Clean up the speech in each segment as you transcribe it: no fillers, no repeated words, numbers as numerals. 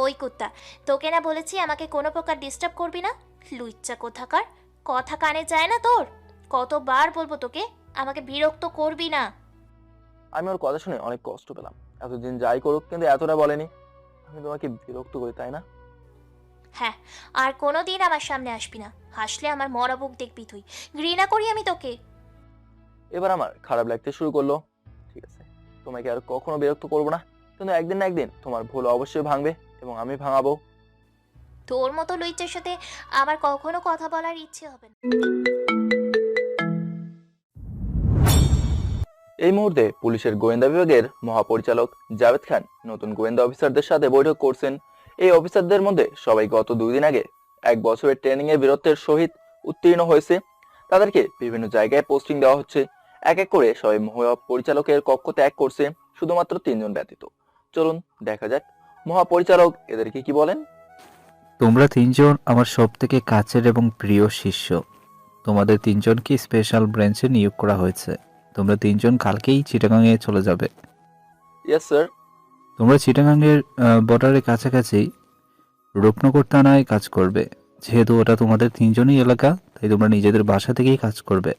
ওই কুত্তা, তোকে না বলেছি আমাকে কোনো প্রকার ডিস্টার্ব করবি না? লুইচ্চা কোথাকার, কথা কানে যায় না তোর? কতবার বলবো তোকে আমাকে বিরক্ত করবি না? আমি ওর কথা শুনে অনেক কষ্ট পেলাম। এতদিন যাই করুক কিন্তু এতটা বলেনি। আমি তোমাকে বিরক্ত করি তাই না? হ্যাঁ, আর কোনো দিন আমার সামনে আসবি না। হাসলে আমার মরা বুক দেখবি তুই। ঘৃণা করি আমি তোকে। এবার আমার খারাপ লাগতে শুরু করলো। ঠিক আছে, তোমাকে আর কখনো বিরক্ত করবো না, কিন্তু একদিন না একদিন তোমার ভুল অবশ্যই ভাঙবে এবং আমি ভাঙাবো। তোর মতো লুইচের সাথে আমার কখনো কথা বলার ইচ্ছে হবে না। এই মুহূর্তে পুলিশের গোয়েন্দা বিভাগের মহাপরিচালক জাভেদ খান নতুন গোয়েন্দা অফিসারদের সাথে বৈঠক করছেন। এই অফিসারদের মধ্যে সবাই গত 2 দিন আগে 1 বছরের ট্রেনিং এর বীরত্বের সহিত উত্তীর্ণ হয়েছে। তাদেরকে বিভিন্ন জায়গায় পোস্টিং দেওয়া হচ্ছে। এক এক করে সবাই মহাপরিচালকের কক্ষ ত্যাগ করছে, শুধুমাত্র 3 জন ব্যতীত। চলুন দেখা যাক মহাপরিচালক এদেরকে কি বলেন। তোমরা তিনজন আমার সবথেকে কাছের এবং প্রিয় শিষ্য। তোমাদের তিনজনকে স্পেশাল ব্রাঞ্চে নিয়োগ করা হয়েছে। তোমরা তিনজন কালকেই চিটাগাংয়ে চলে যাবে। Yes sir. তোমরা চিটাগাংয়ের বর্ডারের কাছাকাছি রূপনগর থানায় কাজ করবে। যেহেতু ওটা তোমাদের তিনজনই এলাকা, তাই তোমরা নিজেদের বাসা থেকেই কাজ করবে।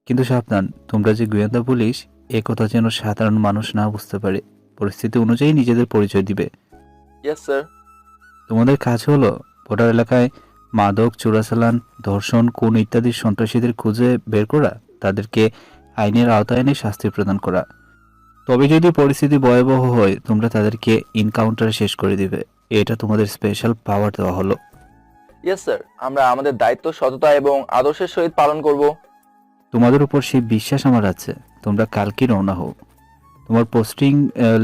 কিন্তু সাবধান, তোমরা যে গোয়েন্দা পুলিশ, এ কথা যেন সাধারণ মানুষ না বুঝতে পারে। পরিস্থিতি অনুযায়ী নিজেদের পরিচয় দিবে। Yes sir. তোমাদের কাজ হলো বর্ডার এলাকায় মাদক, চোরাচালান, ধর্ষণ, খুন ইত্যাদি সন্ত্রাসীদের খুঁজে বের করা, তাদেরকে আইনের আওতায় এনে শাস্তি প্রদান করা। তবে যদি পরিস্থিতি ভয়াবহ হয়, তোমরা তাদেরকে ইনকাউন্টারে শেষ করে দিবে। এটা তোমাদের স্পেশাল পাওয়ার দেওয়া হলো। ইয়েস স্যার, আমরা আমাদের দায়িত্ব সততা এবং আদর্শের সহিত পালন করব। তোমাদের উপর সেই বিশ্বাস আমার আছে। তোমরা কালকে রওনা হও। তোমার পোস্টিং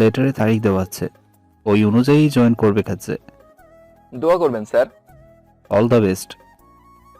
লেটারে তারিখ দেওয়া আছে, ওই অনুযায়ী জয়েন করবে কাজে। দোয়া করবেন স্যার। All the best.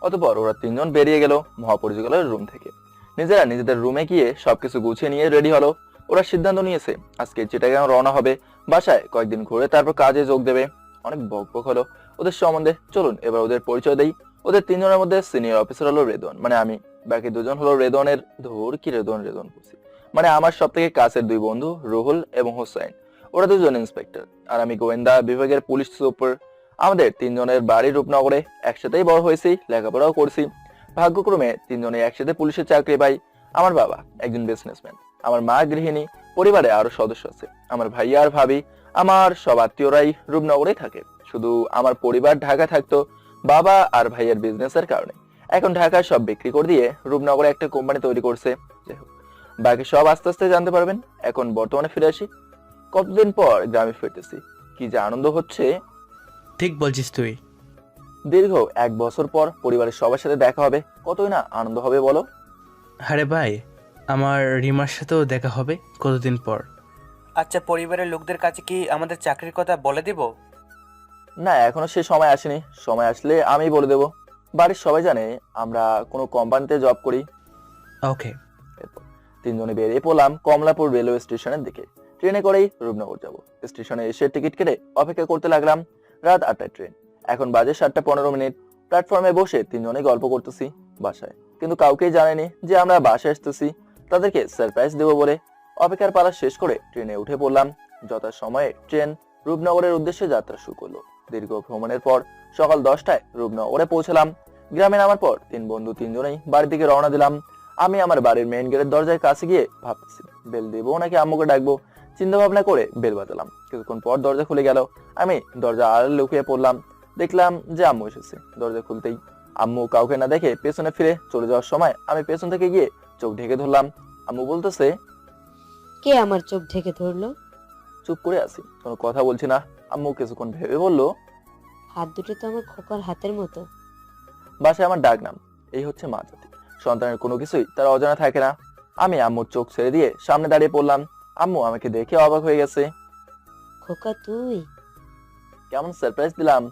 অতঃপর ওরা 3জন বেরিয়ে গেল মহাপরিচালকের রুম থেকে। নিজেরা নিজেদের রুমে গিয়ে সবকিছু গুছিয়ে নিয়ে রেডি হলো। ওরা সিদ্ধান্ত নিয়েছে আজকে চিটাগাং রওনা হবে, বাসায় কয়েকদিন ঘুরে তারপর কাজে যোগ দেবে। অনেক বকবক হলো ওদের সম্বন্ধে। চলুন এবার ওদের পরিচয় দেই। ওদের 3জনের মধ্যে সিনিয়র অফিসার হলো রেদওয়ান, মানে আমি। বাকি 2জন হলো রেদওয়ানের ধুর কি রেদওয়ান রেদওয়ান বলছি, মানে আমার সব থেকে কাছের 2 বন্ধু রুহুল এবং হোসাইন। ওরা 2জন ইন্সপেক্টর আর আমি গোয়েন্দা বিভাগের পুলিশ সুপার। আমাদের 3জনের বাড়ি রূপনগরে, একসাথেই বড় হয়েছি, লেখাপড়াও করছি। ভাগ্যক্রমে 3জনে একসাথে পুলিশের চাকরি পাই। আমার বাবা একজন বিজনেসম্যান, আমার মা গৃহিণী। পরিবারে আরো সদস্য আছে, আমার ভাইয়া আর ভাবি। আমার সব আত্মীয়রাই রূপনগরেই থাকে। শুধু আমার পরিবার ঢাকা থাকতো বাবা আর ভাইয়ের বিজনেসের কারণে। এখন ঢাকায় সব বিক্রি করে দিয়ে রূপনগরে একটা কোম্পানি তৈরি করছে। যাই হোক, বাকি সব আস্তে আস্তে জানতে পারবেন। এখন বর্তমানে ফিরে আসি। কতদিন পর গ্রামে ফিরতেছি, কি যে আনন্দ হচ্ছে। ঠিক বলছিস তুই। দীর্ঘ 1 বছর পর পরিবারের সবার সাথে দেখা হবে, কতই না আনন্দ হবে বলো। আরে ভাই, আমার রিমার সাথেও দেখা হবে কতদিন পর। আচ্ছা, পরিবারের লোকদের কাছে কি আমাদের চাকরির কথা বলে দিব? না, এখনো সে সময় আসেনি। সময় আসলে আমি বলে দেব। বাড়ির সবাই জানে আমরা কোনো কোম্পানিতে জব করি। ওকে। এরপর 3জনে বেরিয়ে পড়লাম কমলাপুর রেলওয়ে স্টেশনের দিকে। ট্রেনে করেই রূপনগর যাব। স্টেশনে এসে টিকিট কেটে অপেক্ষা করতে লাগলাম। রাত 8টায় ট্রেন। এখন বাজে 7টা 15 মিনিট। প্ল্যাটফর্মে বসে 3জনে গল্প করতেছি বাসায়, কিন্তু কাউকেই জানেনি যে আমরা বাসায় আসতেছি। তাদেরকে সারপ্রাইজ দেবো বলে অপেক্ষার পালা শেষ করে ট্রেনে উঠে পড়লাম। যথাসময়ে ট্রেন রূপনগরের উদ্দেশ্যে যাত্রা শুরু করলো। দীর্ঘ ভ্রমণের পর সকাল 10টায় রূপনগরে পৌঁছলাম। গ্রামে নামার পর 3 বন্ধু 3জনেই বাড়ির দিকে রওনা দিলাম। আমি আমার বাড়ির মেইন গেটের দরজায় কাছে গিয়ে ভাবতেছি বেল দেবো নাকি আম্মুকে ডাকবো। চিন্তা ভাবনা করে বেল বাজালাম। কিছুক্ষণ পর দরজা খুলে গেল। আমি দরজা আড়ালে লুকিয়ে পড়লাম। দেখলাম যে আম্মু এসেছে। দরজা খুলতেই আম্মু কাউকে না দেখে পেছনে ফিরে চলে যাওয়ার সময় আমি পেছন থেকে গিয়ে চোখ ঢেকে ধরলাম। আম্মু বলতেছে, কে আমার চোখ ঢেকে ধরলো? চুপ করে আছি, কোনো কথা বলছি না। আম্মু কিছুক্ষণ ভেবে বলল, হাত দুটো তো আমার খোকার হাতের মতো। বাসায় আমার ডাক নাম। এই হচ্ছে মা জাতি। সন্তানের কোনো কিছুই তার অজানা থাকে না। আমি আম্মুর চোখ ছেড়ে দিয়ে সামনে দাঁড়িয়ে পড়লাম। আম্মু আমাকে দেখে অবাক হয়ে গেছে। খোকা তুই? কেমন সারপ্রাইজ দিলাম।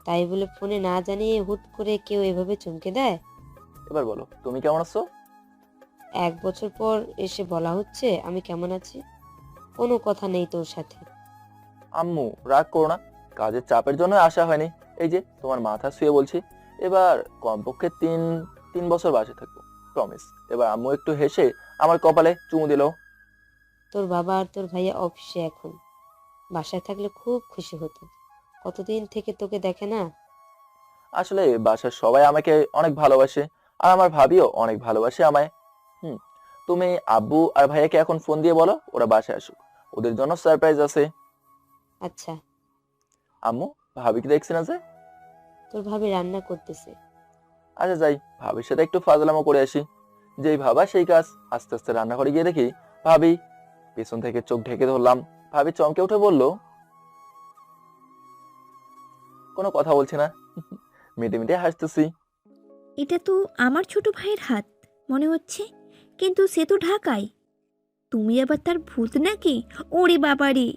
তাই বলে ফোনে না জানিয়ে হুট করে কেউ এভাবে চমকে দেয়? এবার বলো তুমি কেমন আছো। 1 বছর পর এসে বলা হচ্ছে আমি কেমন আছি? কোনো কথা নেই তোর সাথে। আম্মু রাগ করো না, কাজের চাপের জন্য আসা হয়নি। এই যে তোমার মাথা শুয়ে বলছি, এবার কমপক্ষে 3 বছর বাসে থাকবো, প্রমিস। এবার আম্মু একটু হেসে আমার কপালে চুমু দিল। তোর বাবা আর তোর ভাইয়া অফিসে এখন, বাসায় থাকলে খুব খুশি হতো। কতদিন থেকে তোকে দেখে না। আসলে বাসার সবাই আমাকে অনেক ভালোবাসে, আর আমার ভাবিও অনেক ভালোবাসে আমায়। হুম, তুমি আব্বু আর ভাইয়াকে এখন ফোন দিয়ে বলো ওরা বাসায় আসুক, ওদের জন্য সারপ্রাইজ আছে। আচ্ছা। আম্মু, ভাবিকে দেখছি না যে। তোর ভাবি রান্না করতেছে। আচ্ছা যাই, ভাবির সাথে একটু ফাজলামো করে আসি। যেই ভাবা সেই কাজ। আস্তে আস্তে রান্নাঘরে গিয়ে দেখি ভাবি। পেছন থেকে চোখ ঢেকে ধরলাম। ভাবি চমকে উঠে বলল, কোনো কথা বলছে না। মিটে মিটে হাসতেছি। এটা তো আমার ছোট ভাইয়ের হাত মনে হচ্ছে, কিন্তু সে তো ঢাকায়। তুমি আবার তার ভূত নাকি? ওরে বাবারে!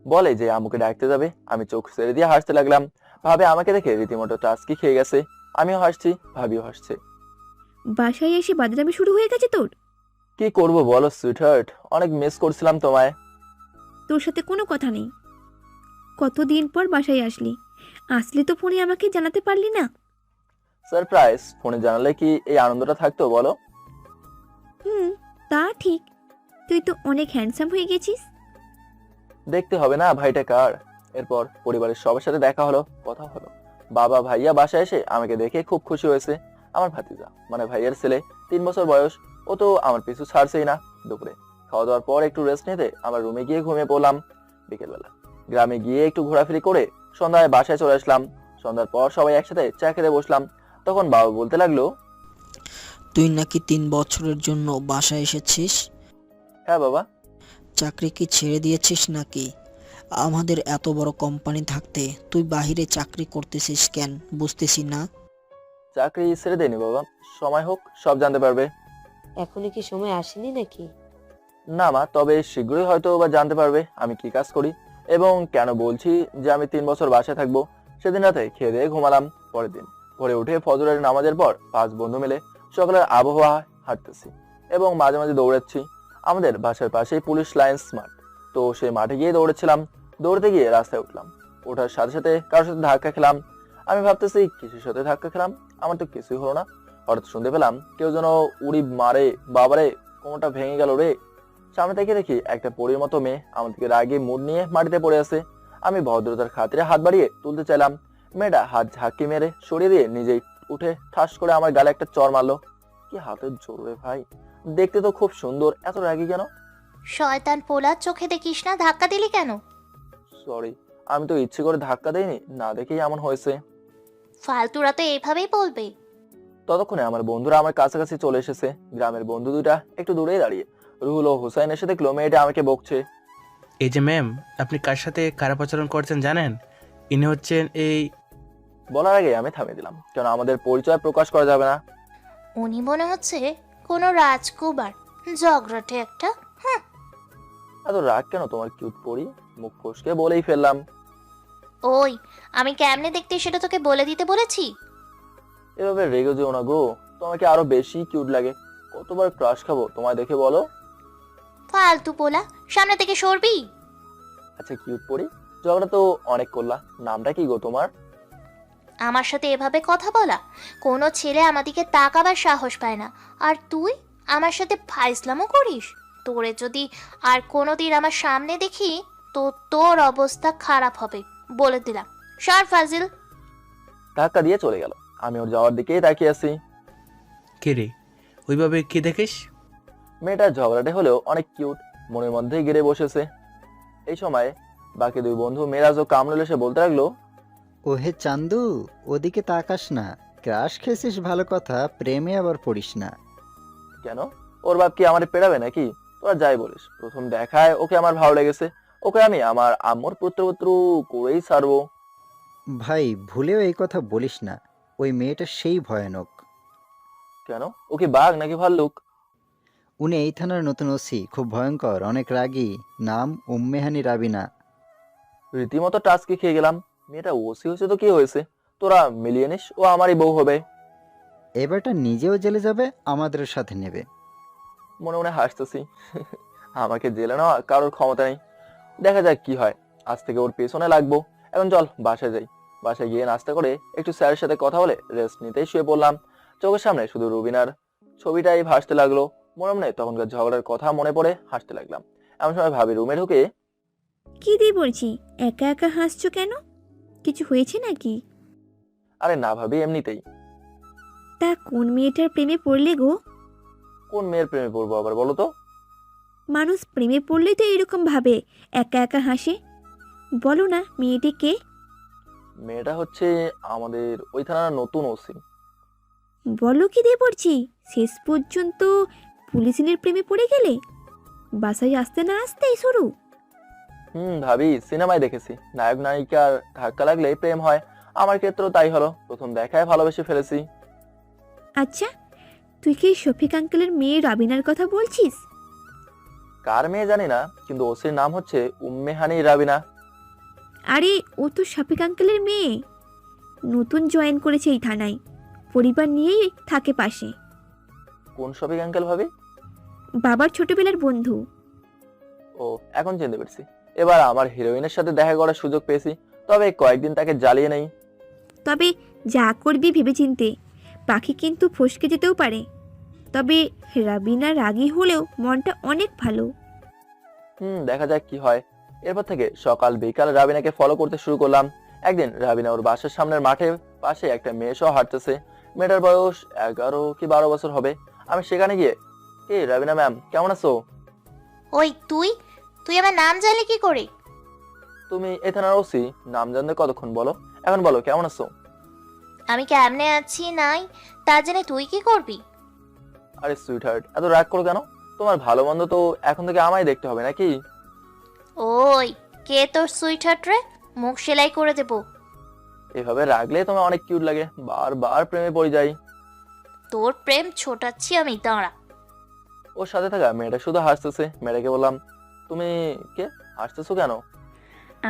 বলে যে আম্মুকে ডাকতে যাবে। আমি চোখ ছেড়ে দিয়ে হাসতে লাগলাম। ভাবে আমাকে দেখে রীতিমতো টাস্কি খেয়ে গেছে। আমিও হাসছি, ভাবিও হাসছে। বাসায় এসে বাদরামি শুরু হয়ে গেছে তোর। কি করব বলো সুইটহার্ট, অনেক মিস করছিলাম তোমায়। তোর সাথে কোনো কথা নেই। কতদিন পর বাসায় আসলি, আসলে তো ফোনে আমাকে জানাতে পারলি না। সারপ্রাইজ ফোনে জানালে কি এই আনন্দটা থাকতো বলো? হুম, তা ঠিক। তুই তো অনেক হ্যান্ডসাম হয়ে গেছিস। দেখতে হবে না ভাইটা কার। এরপর পরিবারের সবার সাথে দেখা হলো, কথা হলো। বাবা ভাইয়া বাসায় এসে আমাকে দেখে খুব খুশি হয়েছে। আমার ভাতিজা মানে ভাইয়ের ছেলে, 3 বছর বয়স, ও তো আমার পিছু ছাড়ছেই না। দুপুরে খাওয়া দাওয়ার পর একটু রেস্ট নিতে আমার রুমে গিয়ে ঘুমিয়ে পড়লাম। বিকেলবেলা গ্রামে গিয়ে একটু ঘোরাফেরি করে সন্ধ্যায় বাসায় চলে আসলাম। সন্ধ্যার পর সবাই একসাথে চা খেতে বসলাম। তখন বাবা বলতে লাগলো, তুই নাকি 3 বছরের জন্য বাসায় এসেছিস? হ্যাঁ বাবা। চাকরি কি ছেড়ে দিয়েছিস নাকি? আমাদের এত বড় কোম্পানি থাকতে তুই বাহিরে চাকরি করতেছিস কেন বুঝতেছি না। চাকরি ছেড়ে দেয়নি বাবা, সময় হোক সব জানতে পারবে। এখনো কি সময় আসেনি নাকি? না মা, তবে শীঘ্রই হয়তো বা জানতে পারবে আমি কি কাজ করি এবং কেন বলছি যে আমি 3 বছর বাসায় থাকবো। সেদিন রাতে খেয়ে দিয়ে ঘুমালাম। পরের দিন ভোরে উঠে ফজরের নামাজের পর 5 বন্ধু মিলে সকালের আবহাওয়া হাঁটতেছি এবং মাঝে মাঝে দৌড়াচ্ছি। আমাদের বাসার পাশেই পুলিশ লাইন্স মাঠ, তো সেই মাঠে গিয়ে দৌড়েছিলাম। দৌড়তে গিয়ে রাস্তায় উঠলাম। ওঠার সাথে সাথে কারোর সাথে ধাক্কা খেলাম। আমি ভাবতেছি কিসের সাথে ধাক্কা খেলাম, আমার তো কিছুই হলো না। হঠাৎ শুনতে পেলাম কেউ যেন উড়ি মারে। বাবারে, কোমরটা ভেঙে গেল রে। সামনে থেকে দেখি একটা পরীর মতো মেয়ে আমার দিকে রাগে মুড নিয়ে মাটিতে পড়ে আছে। আমি ভদ্রতার খাতিরে হাত বাড়িয়ে তুলতে চাইলাম। মেয়েটা হাত ঝাঁকি মেরে সরিয়ে দিয়ে নিজেই উঠে ঠাস করে আমার গালে একটা চড় মারলো। কি হাতের জোর রে ভাই, দেখতে তো খুব সুন্দর, এত রাগি কেন? শয়তান পোলা, চোখে দেখিস না, ধাক্কা দিলি কেন? সরি, আমি তো ইচ্ছে করে ধাক্কা দেইনি, না দেখেই এমন হয়েছে। ফালতুরা তো এইভাবেই বলবে। ততক্ষণে আমার বন্ধুরা আমার কাছাকাছি চলে এসেছে। গ্রামের বন্ধু দুটা একটু দূরেই দাঁড়িয়ে। রুহুল ও হুসাইন এসে দেখলো মেয়েটা আমাকে বকছে। এই যে ম্যাম, আপনি কার সাথে খারাপ আচরণ করছেন জানেন? ইনি হচ্ছেন এই। বলার আগে আমি থামিয়ে দিলাম, কেন আমাদের পরিচয় প্রকাশ করা যাবে না। উনি মনে হচ্ছে কোনো রাজকুমার, ঝগড়াটে একটা। এত রাগ কেন তোমার কিউট পরি? মুখ ফসকে বলেই ফেললাম। ওই, আমি কেমনে দেখতে সেটা তোকে বলে দিতে বলেছি? এভাবে রেগে যেও না গো, তোমাকে আরো বেশি কিউট লাগে। কতবার ক্রাশ খাবো তোমায় দেখে বলো। ফালতু পোলা, সামনে থেকে সরবি। আচ্ছা কিউট পরি, ঝগড়া তো অনেক করলা, নামটা কি গো তোমার? আমার সাথে এভাবে কথা বলা, কোনো ছেলে আমাদিকে তাকাবার সাহস পায় না। আর তুই আমার সাথে ফাইজলামও করিস? তোরে যদি আর কোনোদিন আমার সামনে দেখি তো তোর অবস্থা খারাপ হবে, বলে দিলাম। সর ফাজিল। ধাক্কা দিয়ে চলে গেল। আমি ওর যাওয়ার দিকেই তাকিয়ে আছি। কে রে? ওইভাবে কি দেখিস? মেয়েটার ঝগড়াটে হলেও অনেক কিউট, মনের মধ্যেই গেড়ে বসেছে। এই সময় বাকি দুই বন্ধু মেরাজ ও কামরুল এসে বলতে লাগলো, ওহে চান্দু, ওদিকে তাকাস না। ক্রাশ খেয়েছিস ভালো কথা, প্রেমে আবার পড়িস না। কেন? ওর বাপ কি আমারে পেড়াবে নাকি? তোরা যাই বলিস, প্রথম দেখায় ওকে আমার ভালো লেগেছে। ওকে আমি আমার আম্মুর পুত্রপুত্র করেই ছাড়বো। ভাই, ভুলেও এই কথা বলিস না। ওই মেয়েটা সেই ভয়ানক। কেন? ও কি বাঘ নাকি ভাল্লুক? উনি এই থানার নতুন ওসি, খুব ভয়ঙ্কর, অনেক রাগী। নাম উম্মেহানি রাবিনা। রীতিমতো টাস্কি খেয়ে গেলাম। মেয়েটা ওসি হয়েছে তো কি হয়েছে, তোরা মিলিয়ে নিস, ও আমারই বউ হবে। এবারটা নিজেও জেলে যাবে, আমাদের সাথে নেবে। মনে মনে হাসতেছি। আমাকে জেলে নেওয়া কারোর ক্ষমতা নেই। দেখা যাক কি হয়। আজ থেকে ওর পেছনে লাগবো। এখন চল বাসায় যাই। বাসায় গিয়ে নাস্তা করে একটু স্যারের সাথে কথা বলে রেস্ট নিতেই শুয়ে পড়লাম। চোখের সামনে শুধু রুবিনার ছবিটাই ভাসতে লাগলো। মনে মনে তখনকার ঝগড়ার কথা মনে পড়ে হাসতে লাগলাম। এমন সময় ভাবি রুমে ঢুকে, কি দিয়ে বলছি, একা একা হাসছো কেন? কিছু হয়েছে নাকি? আরে না ভাবি, এমনিতেই। তা কোন মেয়েটার প্রেমে পড়লে গো? কোন মেয়ের প্রেমে পড়বো আবার বলো তো? মানুষ প্রেমে পড়লেই তো এরকম ভাবে, একা একা হাসে। বলো না মেয়েটি কে? মেয়েটা হচ্ছে আমাদের ওই থানার নতুন ওসি। বলো কি দিয়ে পড়ছি, শেষ পর্যন্ত পুলিশের প্রেমে পড়ে গেলে? বাসায় আসতে না আসতেই শুরু। ভাবি, সিনেমায় দেখেছি নায়ক নায়িকার ধাক্কা লাগলে প্রেম হয়। আমার ক্ষেত্রেও তাই হলো, প্রথম দেখায় ভালোবেসে ফেলেছি। আচ্ছা, তুই কি শফিক আঙ্কেলের মেয়ে রাবিনার কথা বলছিস? কার মেয়ে জানি না, কিন্তু ওসির নাম হচ্ছে উম্মেহানি রাবিনা। আরে ও তো শফিক আঙ্কেলের মেয়ে, নতুন জয়েন করেছে এই থানায়, পরিবার নিয়েই থাকে পাশে। কোন শফিক আঙ্কেল ভাবি? বাবার ছোটবেলার বন্ধু। ও, এখন চিনতে পেরেছি। এবার আমার হিরোইনের সাথে দেখা করার সুযোগ পেয়েছি, তবে কয়েকদিন তাকে জ্বালিয়ে নেই। তবে যা করবি ভেবেচিন্তে, পাখি কিন্তু ফসকে যেতেও পারে। তবে রাবিনা রাগী হলেও মনটা অনেক ভালো। দেখা যাক কি হয়। এরপর থেকে সকাল বিকাল রাবিনাকে ফলো করতে শুরু করলাম। একদিন রাবিনা ওর বাসার সামনের মাঠের পাশে একটা মেয়ে সহ হাঁটতেছে। মেয়েটার বয়স 11 কি 12 বছর হবে। আমি সেখানে গিয়ে, কে রাবিনা ম্যাম, কেমন আছো? ওই তুই তুই আমার নাম জানলি কি করে? তুমি এই থানার ওসি, নাম জানতে কতক্ষণ বলো। এখন বলো কেমন আছো? আমি কেমনে আছি নাই তা জেনে তুই কি করবি? আরে সুইট হার্ট, এত রাগ করো কেন? তোমার ভালো মন্দ তো এখন থেকে আমায় দেখতে হবে নাকি? ওই, কে তোর সুইটহার্ট রে? মুখ সেলাই করে দেবো। এভাবে রাগলে তোমার অনেক কিউট লাগে, বারবার প্রেমে পড়ে যাই। তোর প্রেম ছোটাচ্ছি আমি, দাঁড়া। ওর সাথে থাকা মেয়েটা শুধু হাসতেছে। মেয়েটাকে বললাম, তুমি কে, হাসতেছো কেন?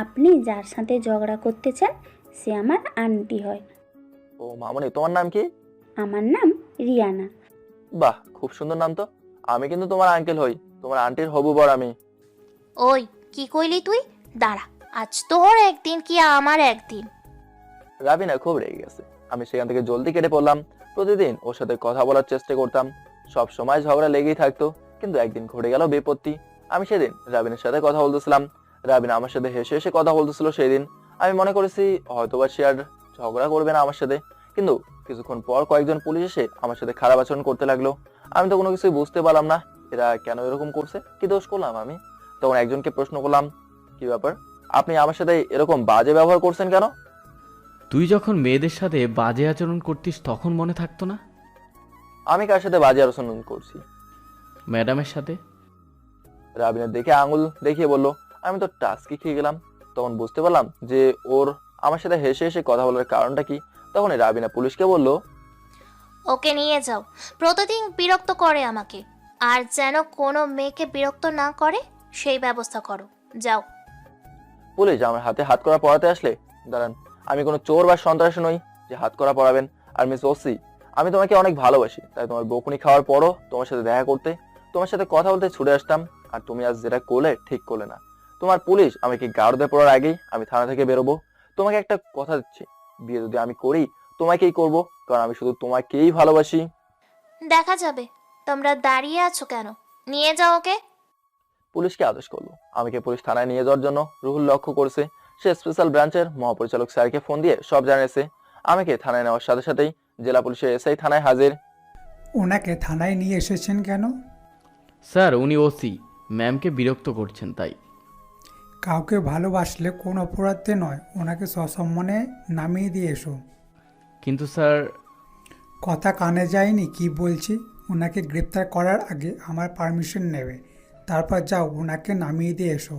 আপনি যার সাথে ঝগড়া করতে চান সে আমার আন্টি হয়। ও মামনি, তোমার নাম কি? আমার নাম রিয়ানা। বাহ, খুব সুন্দর নাম তো। আমি কিন্তু তোমার আঙ্কেল হই, তোমার আন্টির হবু বর আমি। ওই, কি কইলি তুই? দাঁড়া, আজ তোর একদিন কি আমার একদিন। রাবিনা খুব রেগে গেছে। আমি সেখান থেকে জলদি কেটে পড়লাম। প্রতিদিন ওর সাথে কথা বলার চেষ্টা করতাম, সব সময় ঝগড়া লেগেই থাকতো। কিন্তু একদিন ঘটে গেল বিপত্তি। আমি সেদিন রাবিনের সাথে কথা বলতেছিলাম, রাবিনা আমার সাথে হেসে হেসে কথা বলতেছিল। সেদিন আমি মনে করেছি হয়তোবা সে আর ঝগড়া করবে না আমার সাথে, কিন্তু কিছুক্ষণ পর কয়েকজন পুলিশ এসে আমার সাথে খারাপ আচরণ করতে লাগলো। আমি তো কোনো কিছুই বুঝতে পারলাম না, এরা কেন এরকম করছে, কি দোষ করলাম আমি? তখন একজনকে প্রশ্ন করলাম, কি ব্যাপার, আপনি আমার সাথে এরকম বাজে ব্যবহার করছেন কেন? তুই যখন মেয়েদের সাথে বাজে আচরণ করতিস তখন মনে থাকতো না? আমি কার সাথে বাজে আচরণ করছি? ম্যাডামের সাথে। রাবিনের দেখে আঙুল দেখিয়ে বলল, আমি তো টাস্কি খেয়ে গেলাম। তখন বুঝতে পারলাম যে ওর আমার সাথে হেসে হেসে কথা বলার কারণটা কি। তখন রাবিনা পুলিশকে বলল, ওকে নিয়ে যাও, প্রতিদিন বিরক্ত করে আমাকে। আর যেন কোনো মেয়েকে বিরক্ত না করে সেই ব্যবস্থা করো, যাও। পুলিশ আমার হাতে হাত করা পড়াতে আসলে, দাঁড়ান, আমি কোনো চোর বা সন্ত্রাসী নই যে হাত করা পড়াবেন। আর মিস ওসি, আমি তোমাকে অনেক ভালোবাসি, তাই তোমার বকুনি খাওয়ার পরও তোমার সাথে দেখা করতে, তোমার সাথে কথা বলতে ছুটে আসতাম। আর তুমি আজ যেটা করলে ঠিক করলে না। তোমার পুলিশ আমাকে গার্ডে পড়ার আগেই আমি থানা থেকে বেরোবো। তোমাকে একটা কথা দিচ্ছি, বিয়ে যদি আমি করি তোমাকেই করব, কারণ আমি শুধু তোমাকেই ভালোবাসি। দেখা যাবে। তোমরা দাঁড়িয়ে আছো কেন? নিয়ে যাও ওকে। পুলিশকে আদেশ করলো। আমাকে পুলিশ থানায় নিয়ে যাওয়ার জন্য রুহুল লক্ষ্য করছে। সে স্পেশাল ব্রাঞ্চের মহাপরিচালক স্যারকে ফোন দিয়ে সব জানিয়েছে। আমাকে থানায় নেওয়ার সাথে সাথেই জেলা পুলিশের এসআই থানায় হাজির। ওনাকে থানায় নিয়ে এসেছেন কেন? স্যার, উনি ওসি, ম্যামকে বিরক্ত করছেন তাই। কাউকে ভালোবাসলে কোন অপরাধে নয়, ওনাকে সসম্মানে নামিয়ে দিয়ে এসো। কিন্তু স্যার। কথা কানে যায়নি কি বলছি? ওনাকে গ্রেপ্তার করার আগে আমার পারমিশন নেবে, তারপর যাও ওনাকে নামিয়ে দিয়ে এসো।